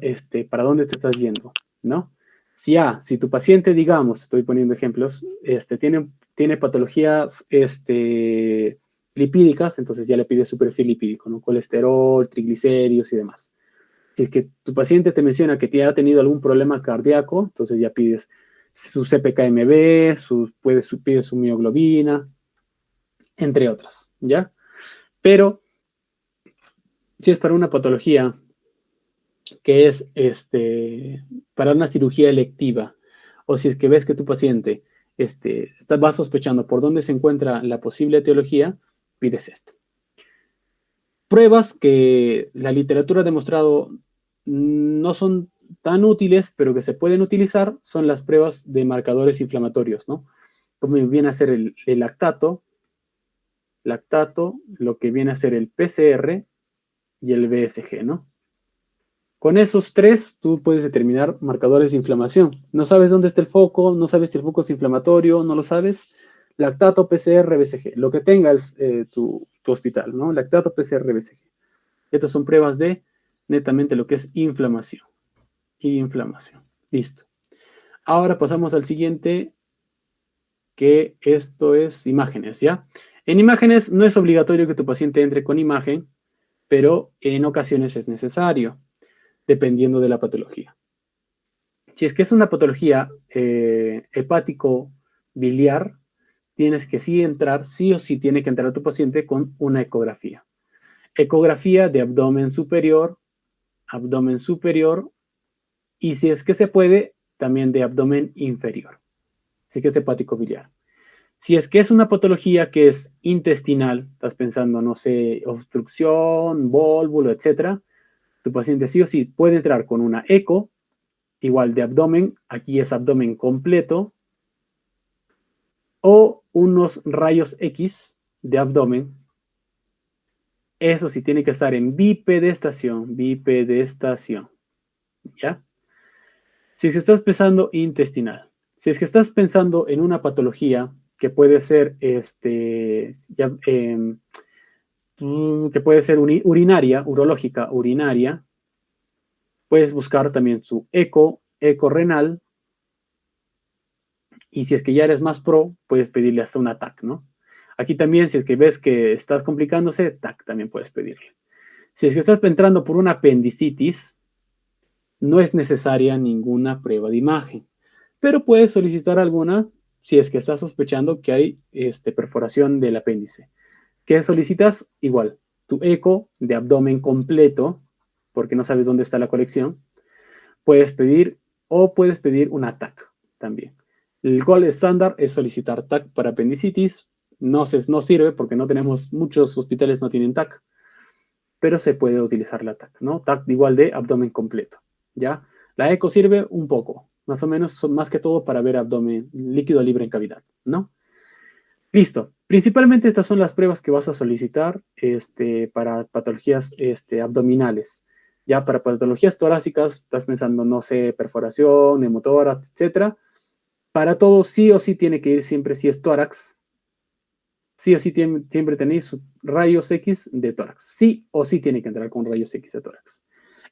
para dónde te estás yendo, ¿no? Si tu paciente, digamos, estoy poniendo ejemplos, tiene patologías lipídicas, entonces ya le pides su perfil lipídico, ¿no? Colesterol, triglicéridos y demás. Si es que tu paciente te menciona que ha tenido algún problema cardíaco, entonces ya pides su CPKMB, pides su mioglobina, entre otras, ¿ya? Pero si es para una patología que es para una cirugía electiva, o si es que ves que tu paciente va sospechando por dónde se encuentra la posible etiología, pides esto. Pruebas que la literatura ha demostrado no son tan útiles, pero que se pueden utilizar, son las pruebas de marcadores inflamatorios, ¿no? Como viene a ser el lactato, lo que viene a ser el PCR y el BSG, ¿no? Con esos tres, tú puedes determinar marcadores de inflamación. No sabes dónde está el foco, no sabes si el foco es inflamatorio, no lo sabes. Lactato, PCR, BCG, lo que tenga tu hospital, ¿no? Lactato, PCR, BCG. Estas son pruebas de netamente lo que es inflamación. Inflamación. Listo. Ahora pasamos al siguiente, que esto es imágenes, ¿ya? En imágenes no es obligatorio que tu paciente entre con imagen, pero en ocasiones es necesario, dependiendo de la patología. Si es que es una patología hepático-biliar, tienes que sí o sí tiene que entrar tu paciente con una ecografía. Ecografía de abdomen superior, y si es que se puede, también de abdomen inferior, si es que es hepático-biliar. Si es que es una patología que es intestinal, estás pensando, no sé, obstrucción, vólvulo, etcétera, tu paciente sí o sí puede entrar con una eco, igual de abdomen, aquí es abdomen completo, o unos rayos X de abdomen. Eso sí tiene que estar en bipedestación, ¿ya? Si es que estás pensando intestinal, si es que estás pensando en una patología que puede ser, que puede ser urinaria, urológica, urinaria, puedes buscar también su eco renal, y si es que ya eres más pro, puedes pedirle hasta una TAC, ¿no? Aquí también, si es que ves que estás complicándose, TAC también puedes pedirle. Si es que estás entrando por una apendicitis, no es necesaria ninguna prueba de imagen, pero puedes solicitar alguna si es que estás sospechando que hay perforación del apéndice. ¿Qué solicitas? Igual, tu eco de abdomen completo, porque no sabes dónde está la colección, puedes pedir una TAC también. El gol estándar es solicitar TAC para apendicitis. No sirve porque muchos hospitales no tienen TAC, pero se puede utilizar la TAC, ¿no? TAC igual de abdomen completo, ¿ya? La eco sirve un poco, más o menos, más que todo para ver abdomen, líquido libre en cavidad, ¿no? Listo. Principalmente estas son las pruebas que vas a solicitar para patologías abdominales. Ya para patologías torácicas, estás pensando, no sé, perforación, neumotórax, etcétera. Para todo, sí o sí tiene que ir siempre, si es tórax, sí o sí siempre tenéis rayos X de tórax. Sí o sí tiene que entrar con rayos X de tórax.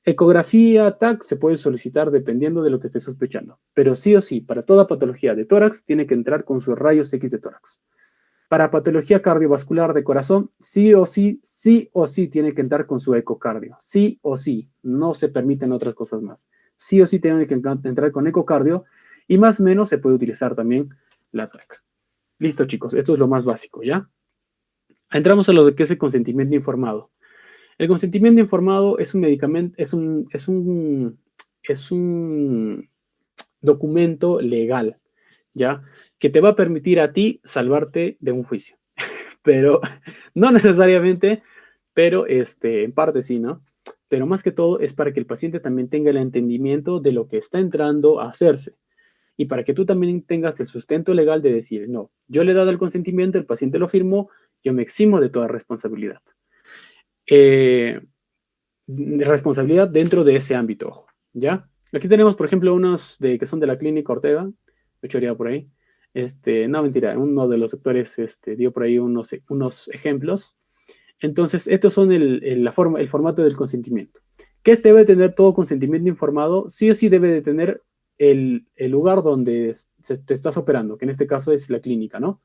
Ecografía, TAC, se puede solicitar dependiendo de lo que esté sospechando. Pero sí o sí, para toda patología de tórax, tiene que entrar con sus rayos X de tórax. Para patología cardiovascular de corazón, sí o sí tiene que entrar con su ecocardio. Sí o sí, no se permiten otras cosas más. sí o sí tiene que entrar con ecocardio y más o menos se puede utilizar también la TAC. Listo, chicos, esto es lo más básico, ¿ya? Entramos a lo de que es el consentimiento informado. El consentimiento informado es un medicamento, es un documento legal, ¿ya? Que te va a permitir a ti salvarte de un juicio. Pero no necesariamente, pero en parte sí, ¿no? Pero más que todo es para que el paciente también tenga el entendimiento de lo que está entrando a hacerse. Y para que tú también tengas el sustento legal de decir, no, yo le he dado el consentimiento, el paciente lo firmó, yo me eximo de toda responsabilidad. Responsabilidad dentro de ese ámbito, ¿ya? Aquí tenemos, por ejemplo, unos que son de la clínica Ortega, me echaría por ahí. No, mentira, uno de los doctores dio por ahí unos ejemplos. Entonces, estos son el formato del consentimiento. Que debe tener todo consentimiento informado, sí o sí debe de tener el lugar donde te estás operando, que en este caso es la clínica, ¿no?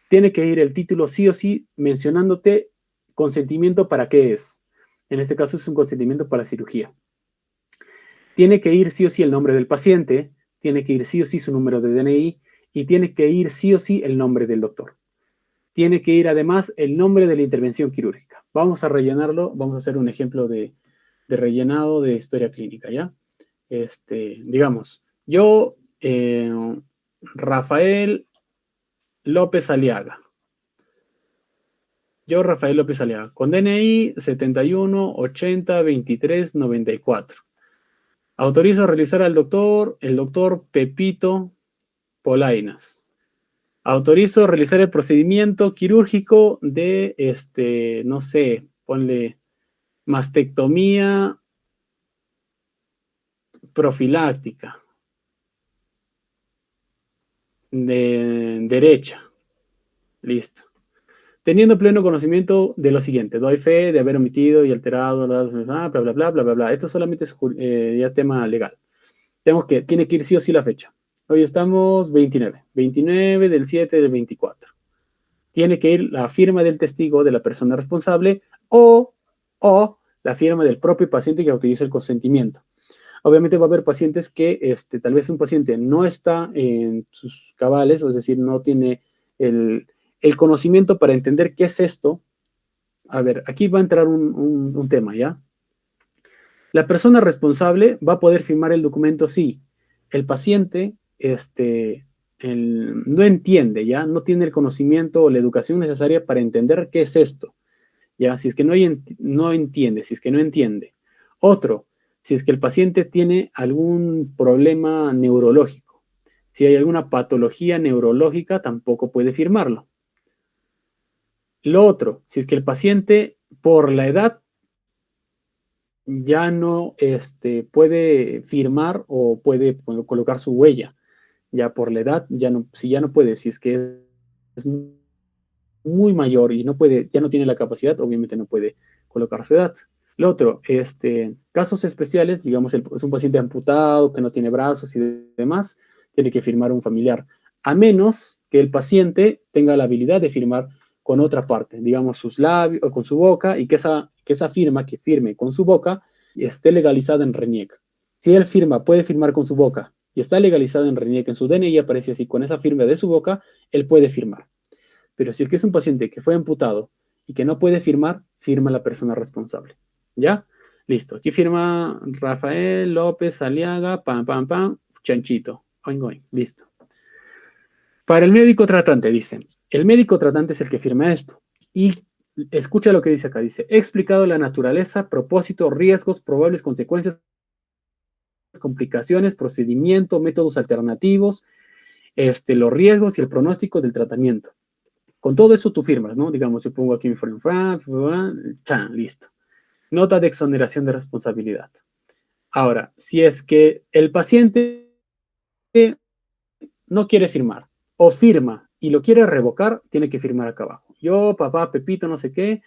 Tiene que ir el título sí o sí mencionándote consentimiento para qué es. En este caso es un consentimiento para cirugía. Tiene que ir sí o sí el nombre del paciente, tiene que ir sí o sí su número de DNI y tiene que ir sí o sí el nombre del doctor. Tiene que ir además el nombre de la intervención quirúrgica. Vamos a rellenarlo, vamos a hacer un ejemplo de rellenado de historia clínica, ¿ya? Digamos, yo, Rafael López Aliaga. Yo, Rafael López Aliaga, con DNI 71 80 23 94. Autorizo a realizar al doctor, el doctor Pepito Polainas. Autorizo realizar el procedimiento quirúrgico de, no sé, ponle mastectomía profiláctica de derecha. Listo. Teniendo pleno conocimiento de lo siguiente, doy fe de haber omitido y alterado, bla, bla, bla, bla, bla, bla, bla. Esto solamente es ya tema legal. Tiene que ir sí o sí la fecha. Hoy estamos 29 del 7 del 24. Tiene que ir la firma del testigo de la persona responsable o la firma del propio paciente que utiliza el consentimiento. Obviamente va a haber pacientes que tal vez un paciente no está en sus cabales, es decir, no tiene el conocimiento para entender qué es esto. A ver, aquí va a entrar un tema, ¿ya? La persona responsable va a poder firmar el documento si el paciente no entiende, ¿ya? No tiene el conocimiento o la educación necesaria para entender qué es esto, ¿ya? Si es que no entiende, si es que no entiende. Otro, si es que el paciente tiene algún problema neurológico. Si hay alguna patología neurológica, tampoco puede firmarlo. Lo otro, si es que el paciente, por la edad, ya no puede firmar o puede colocar su huella. Ya por la edad, si ya no puede, si es que es muy mayor y no puede, ya no tiene la capacidad, obviamente no puede colocar su edad. Lo otro, casos especiales, digamos, es un paciente amputado, que no tiene brazos y demás, tiene que firmar un familiar, a menos que el paciente tenga la habilidad de firmar con otra parte, digamos, sus labios o con su boca, y que esa firma que firme con su boca esté legalizada en RENIEC. Si él puede firmar con su boca y está legalizada en RENIEC, en su DNI aparece así, con esa firma de su boca, él puede firmar. Pero si es que es un paciente que fue amputado y que no puede firmar, firma la persona responsable. ¿Ya? Listo. Aquí firma Rafael López Aliaga, pam, pam, pam, chanchito. Oing, oing. Listo. Para el médico tratante, dice, el médico tratante es el que firma esto. Y escucha lo que dice acá. Dice, he explicado la naturaleza, propósito, riesgos, probables consecuencias, complicaciones, procedimiento, métodos alternativos, los riesgos y el pronóstico del tratamiento. Con todo eso tú firmas, ¿no? Digamos, yo pongo aquí mi firma, listo. Nota de exoneración de responsabilidad. Ahora, si es que el paciente no quiere firmar o firma y lo quiere revocar, tiene que firmar acá abajo. Yo, papá, Pepito, no sé qué,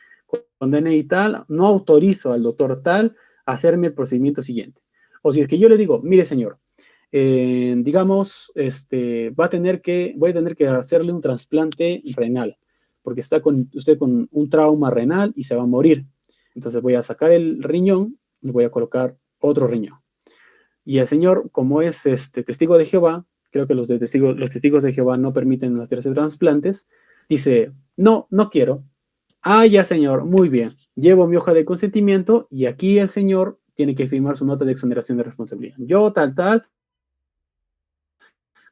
con DNI tal, no autorizo al doctor tal a hacerme el procedimiento siguiente. O si es que yo le digo, mire señor, digamos, voy a tener que hacerle un trasplante renal, porque está usted con un trauma renal y se va a morir. Entonces voy a sacar el riñón y voy a colocar otro riñón. Y el señor, como es testigo de Jehová, creo que los testigos de Jehová no permiten hacerse trasplantes, dice, no, no quiero. Ah, ya, señor, muy bien. Llevo mi hoja de consentimiento y aquí el señor tiene que firmar su nota de exoneración de responsabilidad. Yo, tal,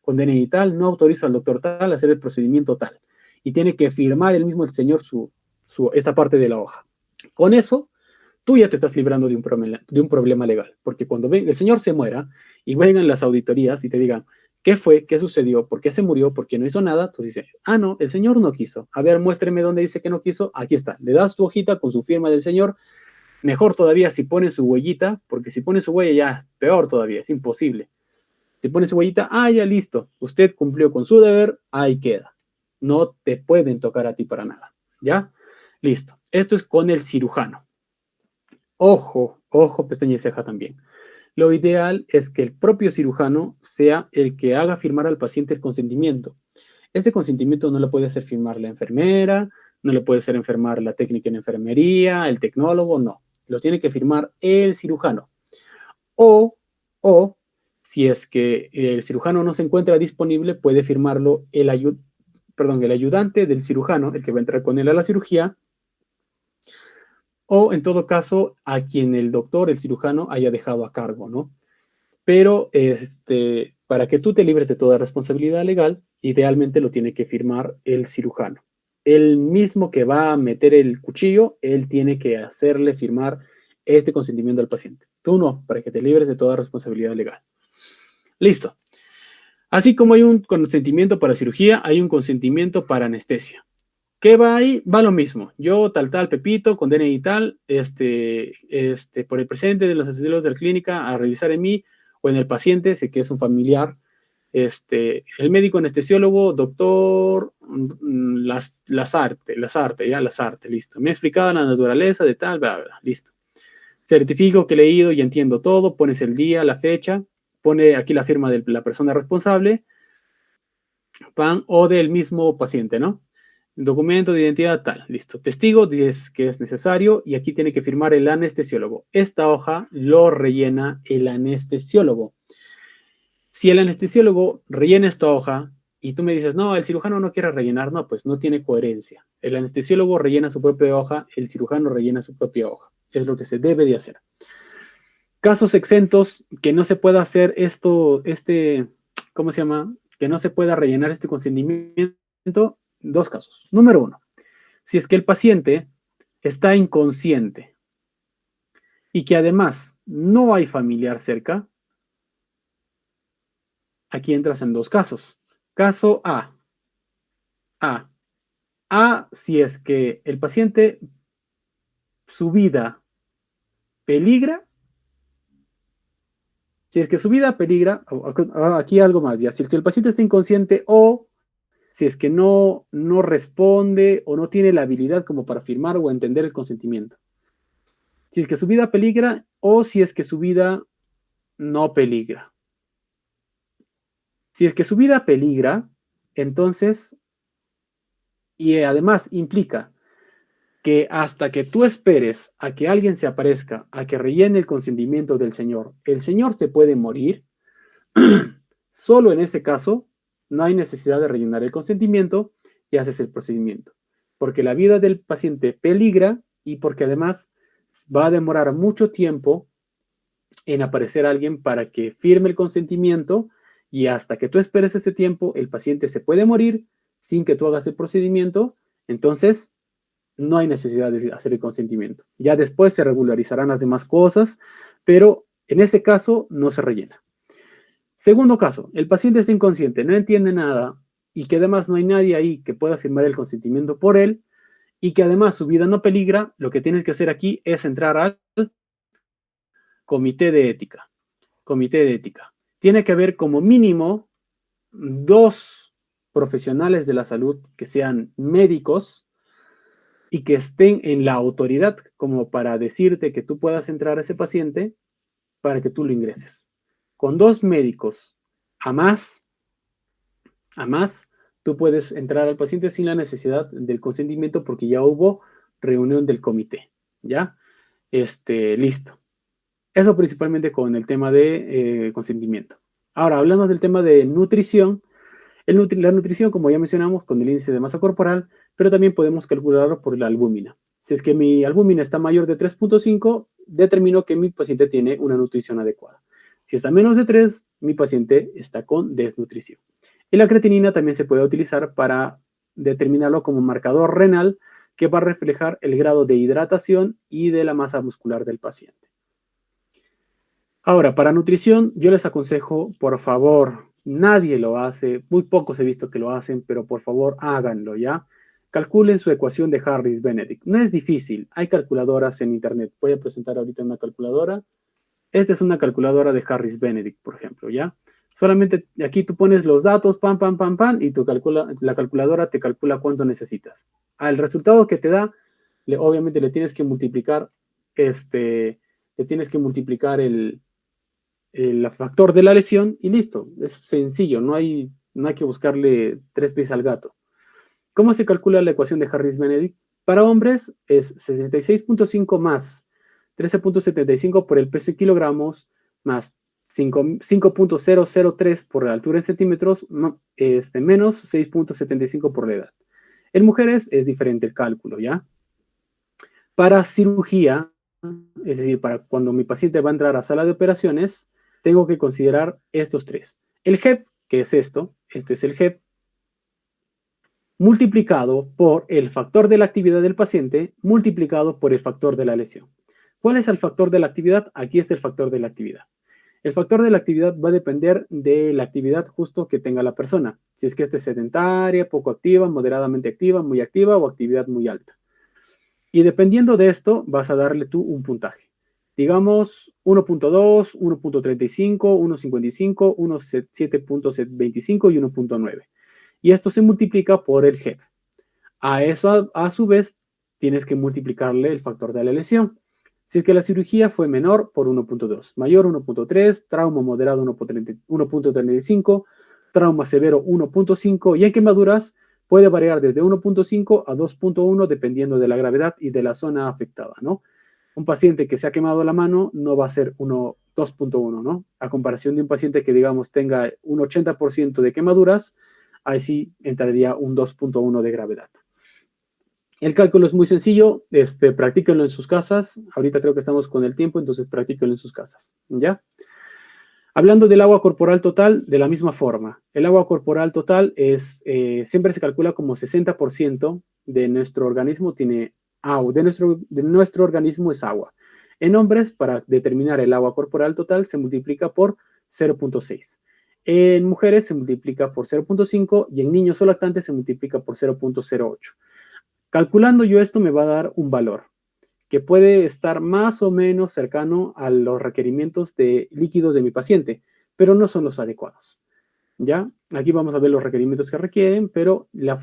con DNI tal, no autorizo al doctor tal a hacer el procedimiento tal. Y tiene que firmar el mismo el señor esa parte de la hoja. Con eso, tú ya te estás librando de un problema legal, porque cuando el señor se muera y vengan las auditorías y te digan, ¿qué fue? ¿Qué sucedió? ¿Por qué se murió? ¿Por qué no hizo nada? Tú dices, ah, no, el señor no quiso. A ver, muéstreme dónde dice que no quiso. Aquí está. Le das tu hojita con su firma del señor. Mejor todavía si pone su huellita, porque si pone su huella ya, peor todavía, es imposible. Si pone su huellita, ah, ya listo. Usted cumplió con su deber, ahí queda. No te pueden tocar a ti para nada. ¿Ya? Listo. Esto es con el cirujano. Ojo, ojo, pestaña y ceja también. Lo ideal es que el propio cirujano sea el que haga firmar al paciente el consentimiento. Ese consentimiento no lo puede hacer firmar la enfermera, no lo puede hacer firmar la técnica en enfermería, el tecnólogo, no. Lo tiene que firmar el cirujano. O, si es que el cirujano no se encuentra disponible, puede firmarlo el ayudante del cirujano, el que va a entrar con él a la cirugía, o en todo caso a quien el doctor, el cirujano, haya dejado a cargo, ¿no? Pero para que tú te libres de toda responsabilidad legal, idealmente lo tiene que firmar el cirujano. El mismo que va a meter el cuchillo, él tiene que hacerle firmar este consentimiento al paciente. Tú no, para que te libres de toda responsabilidad legal. Listo. Así como hay un consentimiento para cirugía, hay un consentimiento para anestesia. ¿Qué va ahí? Va lo mismo. Yo, tal, Pepito, con DNI tal, por el presente de los asesores de la clínica a revisar en mí o en el paciente, sé que es un familiar, el médico anestesiólogo, doctor Lazarte, listo. Me ha explicado la naturaleza de tal, bla, bla, listo. Certifico que he leído y entiendo todo, pones el día, la fecha, pone aquí la firma de la persona responsable, o del mismo paciente, ¿no? Documento de identidad tal, listo. Testigo, dices que es necesario y aquí tiene que firmar el anestesiólogo. Esta hoja lo rellena el anestesiólogo. Si el anestesiólogo rellena esta hoja y tú me dices, no, el cirujano no quiere rellenar, no, pues no tiene coherencia. El anestesiólogo rellena su propia hoja, el cirujano rellena su propia hoja. Es lo que se debe de hacer. Casos exentos que no se pueda hacer ¿cómo se llama? Que no se pueda rellenar este consentimiento, dos casos. Número uno, si es que el paciente está inconsciente y que además no hay familiar cerca, aquí entras en dos casos. Caso A. Si es que el paciente, su vida peligra. Si es que su vida peligra, aquí algo más ya. Si es que el paciente está inconsciente o si es que no responde o no tiene la habilidad como para firmar o entender el consentimiento. Si es que su vida peligra o si es que su vida no peligra. Si es que su vida peligra, entonces, y además implica que hasta que tú esperes a que alguien se aparezca, a que rellene el consentimiento del señor, el señor se puede morir, solo en ese caso no hay necesidad de rellenar el consentimiento y haces el procedimiento. Porque la vida del paciente peligra y porque además va a demorar mucho tiempo en aparecer alguien para que firme el consentimiento y hasta que tú esperes ese tiempo, el paciente se puede morir sin que tú hagas el procedimiento, entonces no hay necesidad de hacer el consentimiento. Ya después se regularizarán las demás cosas, pero en ese caso no se rellena. Segundo caso, el paciente está inconsciente, no entiende nada y que además no hay nadie ahí que pueda firmar el consentimiento por él y que además su vida no peligra, lo que tienes que hacer aquí es entrar al comité de ética. Comité de ética. Tiene que haber como mínimo dos profesionales de la salud que sean médicos y que estén en la autoridad como para decirte que tú puedas entrar a ese paciente para que tú lo ingreses. Con dos médicos a más, tú puedes entrar al paciente sin la necesidad del consentimiento porque ya hubo reunión del comité, ¿ya? Listo. Eso principalmente con el tema de consentimiento. Ahora, hablando del tema de nutrición, la nutrición, como ya mencionamos, con el índice de masa corporal, pero también podemos calcularlo por la albúmina. Si es que mi albúmina está mayor de 3.5, determino que mi paciente tiene una nutrición adecuada. Si está menos de 3, mi paciente está con desnutrición. Y la creatinina también se puede utilizar para determinarlo como marcador renal que va a reflejar el grado de hidratación y de la masa muscular del paciente. Ahora, para nutrición, yo les aconsejo, por favor, nadie lo hace, muy pocos he visto que lo hacen, pero por favor háganlo, ¿ya? Calculen su ecuación de Harris-Benedict. No es difícil, hay calculadoras en internet. Voy a presentar ahorita una calculadora. Esta es una calculadora de Harris-Benedict, por ejemplo, ¿ya? Solamente aquí tú pones los datos, pam, pam, pam, pam, y la calculadora te calcula cuánto necesitas. Al resultado que te da, obviamente le tienes que multiplicar, el factor de la lesión y listo. Es sencillo, no hay que buscarle tres pies al gato. ¿Cómo se calcula la ecuación de Harris-Benedict? Para hombres es 66.5 más 13.75 por el peso en kilogramos más 5.003 por la altura en centímetros menos 6.75 por la edad. En mujeres es diferente el cálculo, ¿ya? Para cirugía, es decir, para cuando mi paciente va a entrar a sala de operaciones, tengo que considerar estos tres. El HEP, que es esto es el HEP, multiplicado por el factor de la actividad del paciente, multiplicado por el factor de la lesión. ¿Cuál es el factor de la actividad? Aquí está el factor de la actividad. El factor de la actividad va a depender de la actividad justo que tenga la persona. Si es que esté sedentaria, poco activa, moderadamente activa, muy activa o actividad muy alta. Y dependiendo de esto, vas a darle tú un puntaje. Digamos 1.2, 1.35, 1.55, 1.7.25 y 1.9. Y esto se multiplica por el GEP. A eso, a su vez, tienes que multiplicarle el factor de la lesión. Si es que la cirugía fue menor, por 1.2, mayor 1.3, trauma moderado 1.35, trauma severo 1.5 y en quemaduras puede variar desde 1.5 a 2.1 dependiendo de la gravedad y de la zona afectada, ¿no? Un paciente que se ha quemado la mano no va a ser 2.1, ¿no? A comparación de un paciente que, digamos, tenga un 80% de quemaduras, ahí sí entraría un 2.1 de gravedad. El cálculo es muy sencillo, practíquenlo en sus casas. Ahorita creo que estamos con el tiempo, entonces practíquenlo en sus casas, ¿ya? Hablando del agua corporal total, de la misma forma. El agua corporal total siempre se calcula como 60% de nuestro organismo tiene agua, de nuestro organismo es agua. En hombres, para determinar el agua corporal total, se multiplica por 0.6. En mujeres se multiplica por 0.5 y en niños o lactantes se multiplica por 0.08. Calculando yo esto me va a dar un valor que puede estar más o menos cercano a los requerimientos de líquidos de mi paciente, pero no son los adecuados. ¿Ya? Aquí vamos a ver los requerimientos que requieren, pero la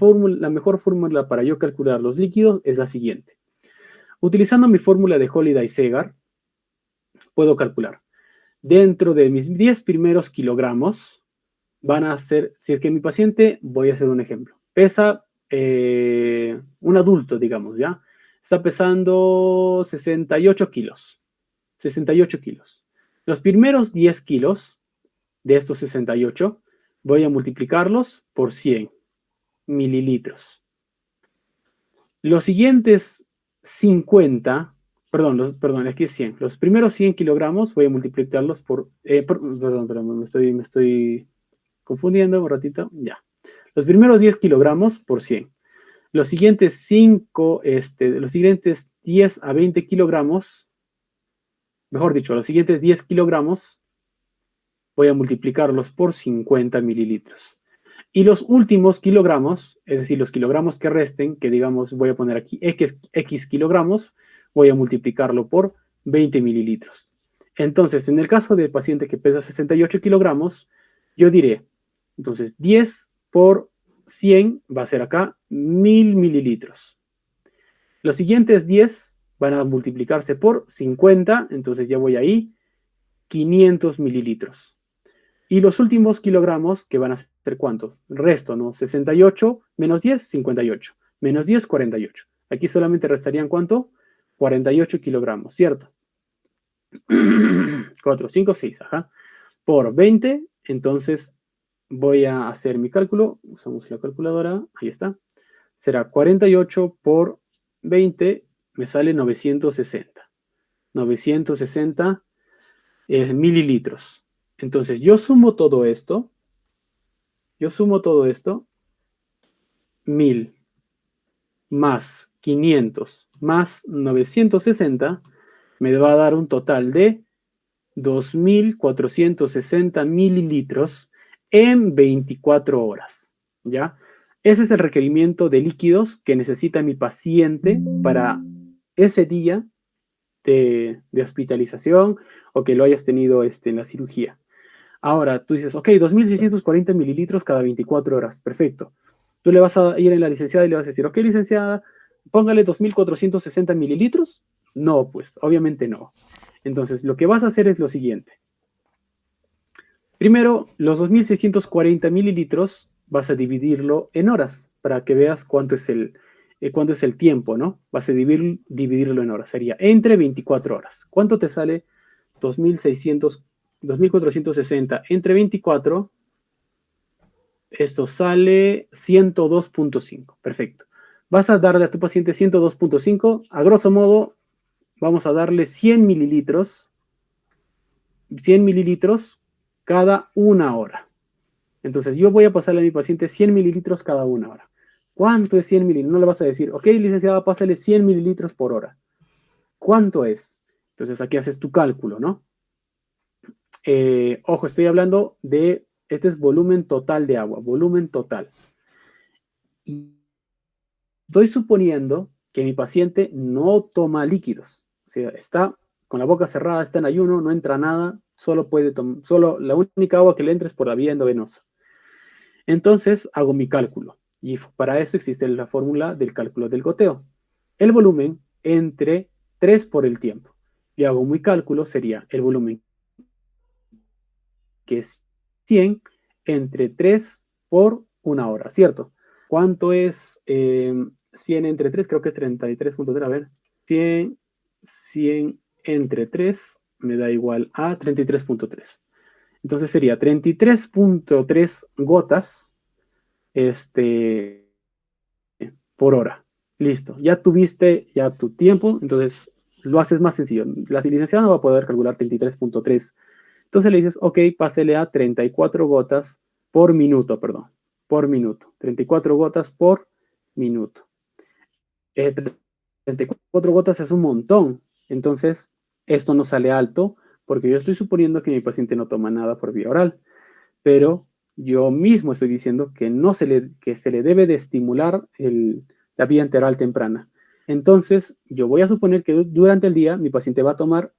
mejor fórmula para yo calcular los líquidos es la siguiente. Utilizando mi fórmula de Holiday-Segar, puedo calcular. Dentro de mis 10 primeros kilogramos van a ser, si es que mi paciente, voy a hacer un ejemplo, pesa un adulto, digamos, ¿ya? Está pesando 68 kilos. 68 kilos. Los primeros 10 kilos de estos 68 voy a multiplicarlos por 100 mililitros. Los siguientes 50, perdón, aquí es 100. Los primeros 100 kilogramos voy a multiplicarlos por, perdón, me estoy confundiendo un ratito, ya. Los primeros 10 kilogramos por 100. Los siguientes 10 a 20 kilogramos, mejor dicho, los siguientes 10 kilogramos voy a multiplicarlos por 50 mililitros. Y los últimos kilogramos, es decir, los kilogramos que resten, que digamos voy a poner aquí X kilogramos, voy a multiplicarlo por 20 mililitros. Entonces, en el caso del paciente que pesa 68 kilogramos, yo diré, entonces 10 por 100 va a ser acá 1000 mililitros. Los siguientes 10 van a multiplicarse por 50, entonces ya voy ahí, 500 mililitros. Y los últimos kilogramos, que van a ser ¿cuánto? Resto, ¿no? 68 menos 10, 58. Menos 10, 48. Aquí solamente restarían ¿cuánto? 48 kilogramos, ¿cierto? 4, 5, 6, ajá. Por 20, entonces voy a hacer mi cálculo. Usamos la calculadora, ahí está. Será 48 por 20, me sale 960. 960 mililitros. Entonces, yo sumo todo esto, 1000 más 500 más 960, me va a dar un total de 2460 mililitros en 24 horas, ¿ya? Ese es el requerimiento de líquidos que necesita mi paciente para ese día de hospitalización o que lo hayas tenido en la cirugía. Ahora, tú dices, ok, 2640 mililitros cada 24 horas, perfecto. Tú le vas a ir a la licenciada y le vas a decir, ok, licenciada, póngale 2460 mililitros. No, pues, obviamente no. Entonces, lo que vas a hacer es lo siguiente. Primero, los 2640 mililitros vas a dividirlo en horas para que veas cuánto es el tiempo, ¿no? Vas a dividirlo en horas. Sería entre 24 horas. ¿Cuánto te sale 2460 entre 24? Esto sale 102.5. Perfecto. Vas a darle a tu paciente 102.5. A grosso modo, vamos a darle 100 mililitros. 100 mililitros cada una hora. Entonces, yo voy a pasarle a mi paciente 100 mililitros cada una hora. ¿Cuánto es 100 mililitros? No le vas a decir, ok, licenciada, pásale 100 mililitros por hora. ¿Cuánto es? Entonces, aquí haces tu cálculo, ¿no? Ojo, estoy hablando de, este es volumen total de agua, volumen total. Y estoy suponiendo que mi paciente no toma líquidos. O sea, está con la boca cerrada, está en ayuno, no entra nada, solo la única agua que le entra es por la vía endovenosa. Entonces hago mi cálculo y para eso existe la fórmula del cálculo del goteo. El volumen entre 3 por el tiempo. Y hago mi cálculo, sería el volumen que es 100 entre 3 por una hora, ¿cierto? ¿Cuánto es 100 entre 3? Creo que es 33.3, a ver. 100 entre 3 me da igual a 33.3. Entonces sería 33.3 gotas por hora. Listo. Ya tuviste ya tu tiempo, entonces lo haces más sencillo. La licenciada no va a poder calcular 33.3. Entonces le dices, ok, pásele a 34 gotas por minuto, perdón. Por minuto. 34 gotas por minuto. 34 gotas es un montón. Entonces, esto no sale alto porque yo estoy suponiendo que mi paciente no toma nada por vía oral. Pero yo mismo estoy diciendo que se le debe de estimular la vía enteral temprana. Entonces, yo voy a suponer que durante el día mi paciente va a tomar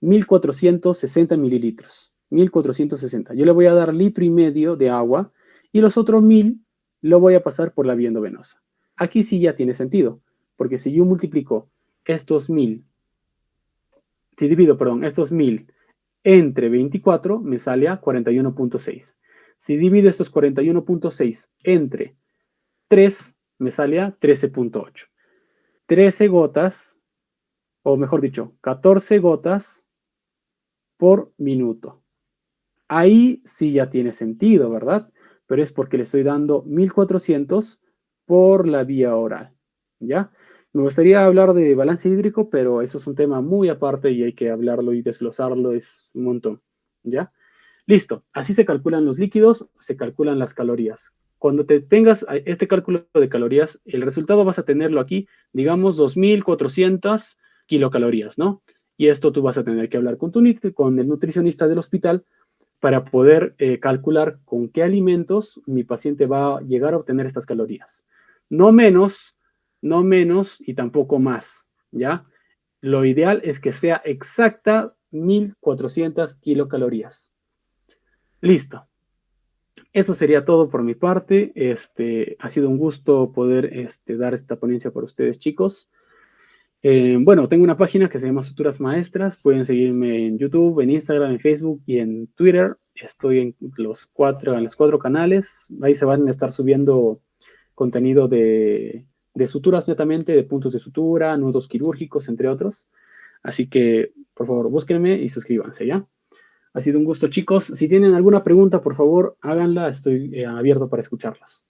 1460 mililitros. 1460. Yo le voy a dar 1,5 litros de agua y los otros 1000 lo voy a pasar por la vía endovenosa. Aquí sí ya tiene sentido, porque si yo multiplico estos 1000, si divido, perdón, estos 1000 entre 24 me sale a 41.6. Si divido estos 41.6 entre 3, me sale a 13.8. 13 gotas, o mejor dicho, 14 gotas por minuto. Ahí sí ya tiene sentido, ¿verdad? Pero es porque le estoy dando 1400 por la vía oral, ¿ya? Me gustaría hablar de balance hídrico, pero eso es un tema muy aparte y hay que hablarlo y desglosarlo, es un montón, ¿ya? Listo, así se calculan los líquidos, se calculan las calorías. Cuando te tengas este cálculo de calorías, el resultado vas a tenerlo aquí, digamos 2400 kilocalorías, ¿no? Y esto tú vas a tener que hablar con el nutricionista del hospital para poder calcular con qué alimentos mi paciente va a llegar a obtener estas calorías. No menos, no menos y tampoco más, ¿ya? Lo ideal es que sea exacta 1400 kilocalorías. Listo. Eso sería todo por mi parte. Ha sido un gusto poder dar esta ponencia por ustedes, chicos. Bueno, tengo una página que se llama Suturas Maestras. Pueden seguirme en YouTube, en Instagram, en Facebook y en Twitter. Estoy en los cuatro canales. Ahí se van a estar subiendo contenido de suturas netamente, de puntos de sutura, nudos quirúrgicos, entre otros. Así que, por favor, búsquenme y suscríbanse, ¿ya? Ha sido un gusto, chicos. Si tienen alguna pregunta, por favor, háganla. Estoy abierto para escucharlas.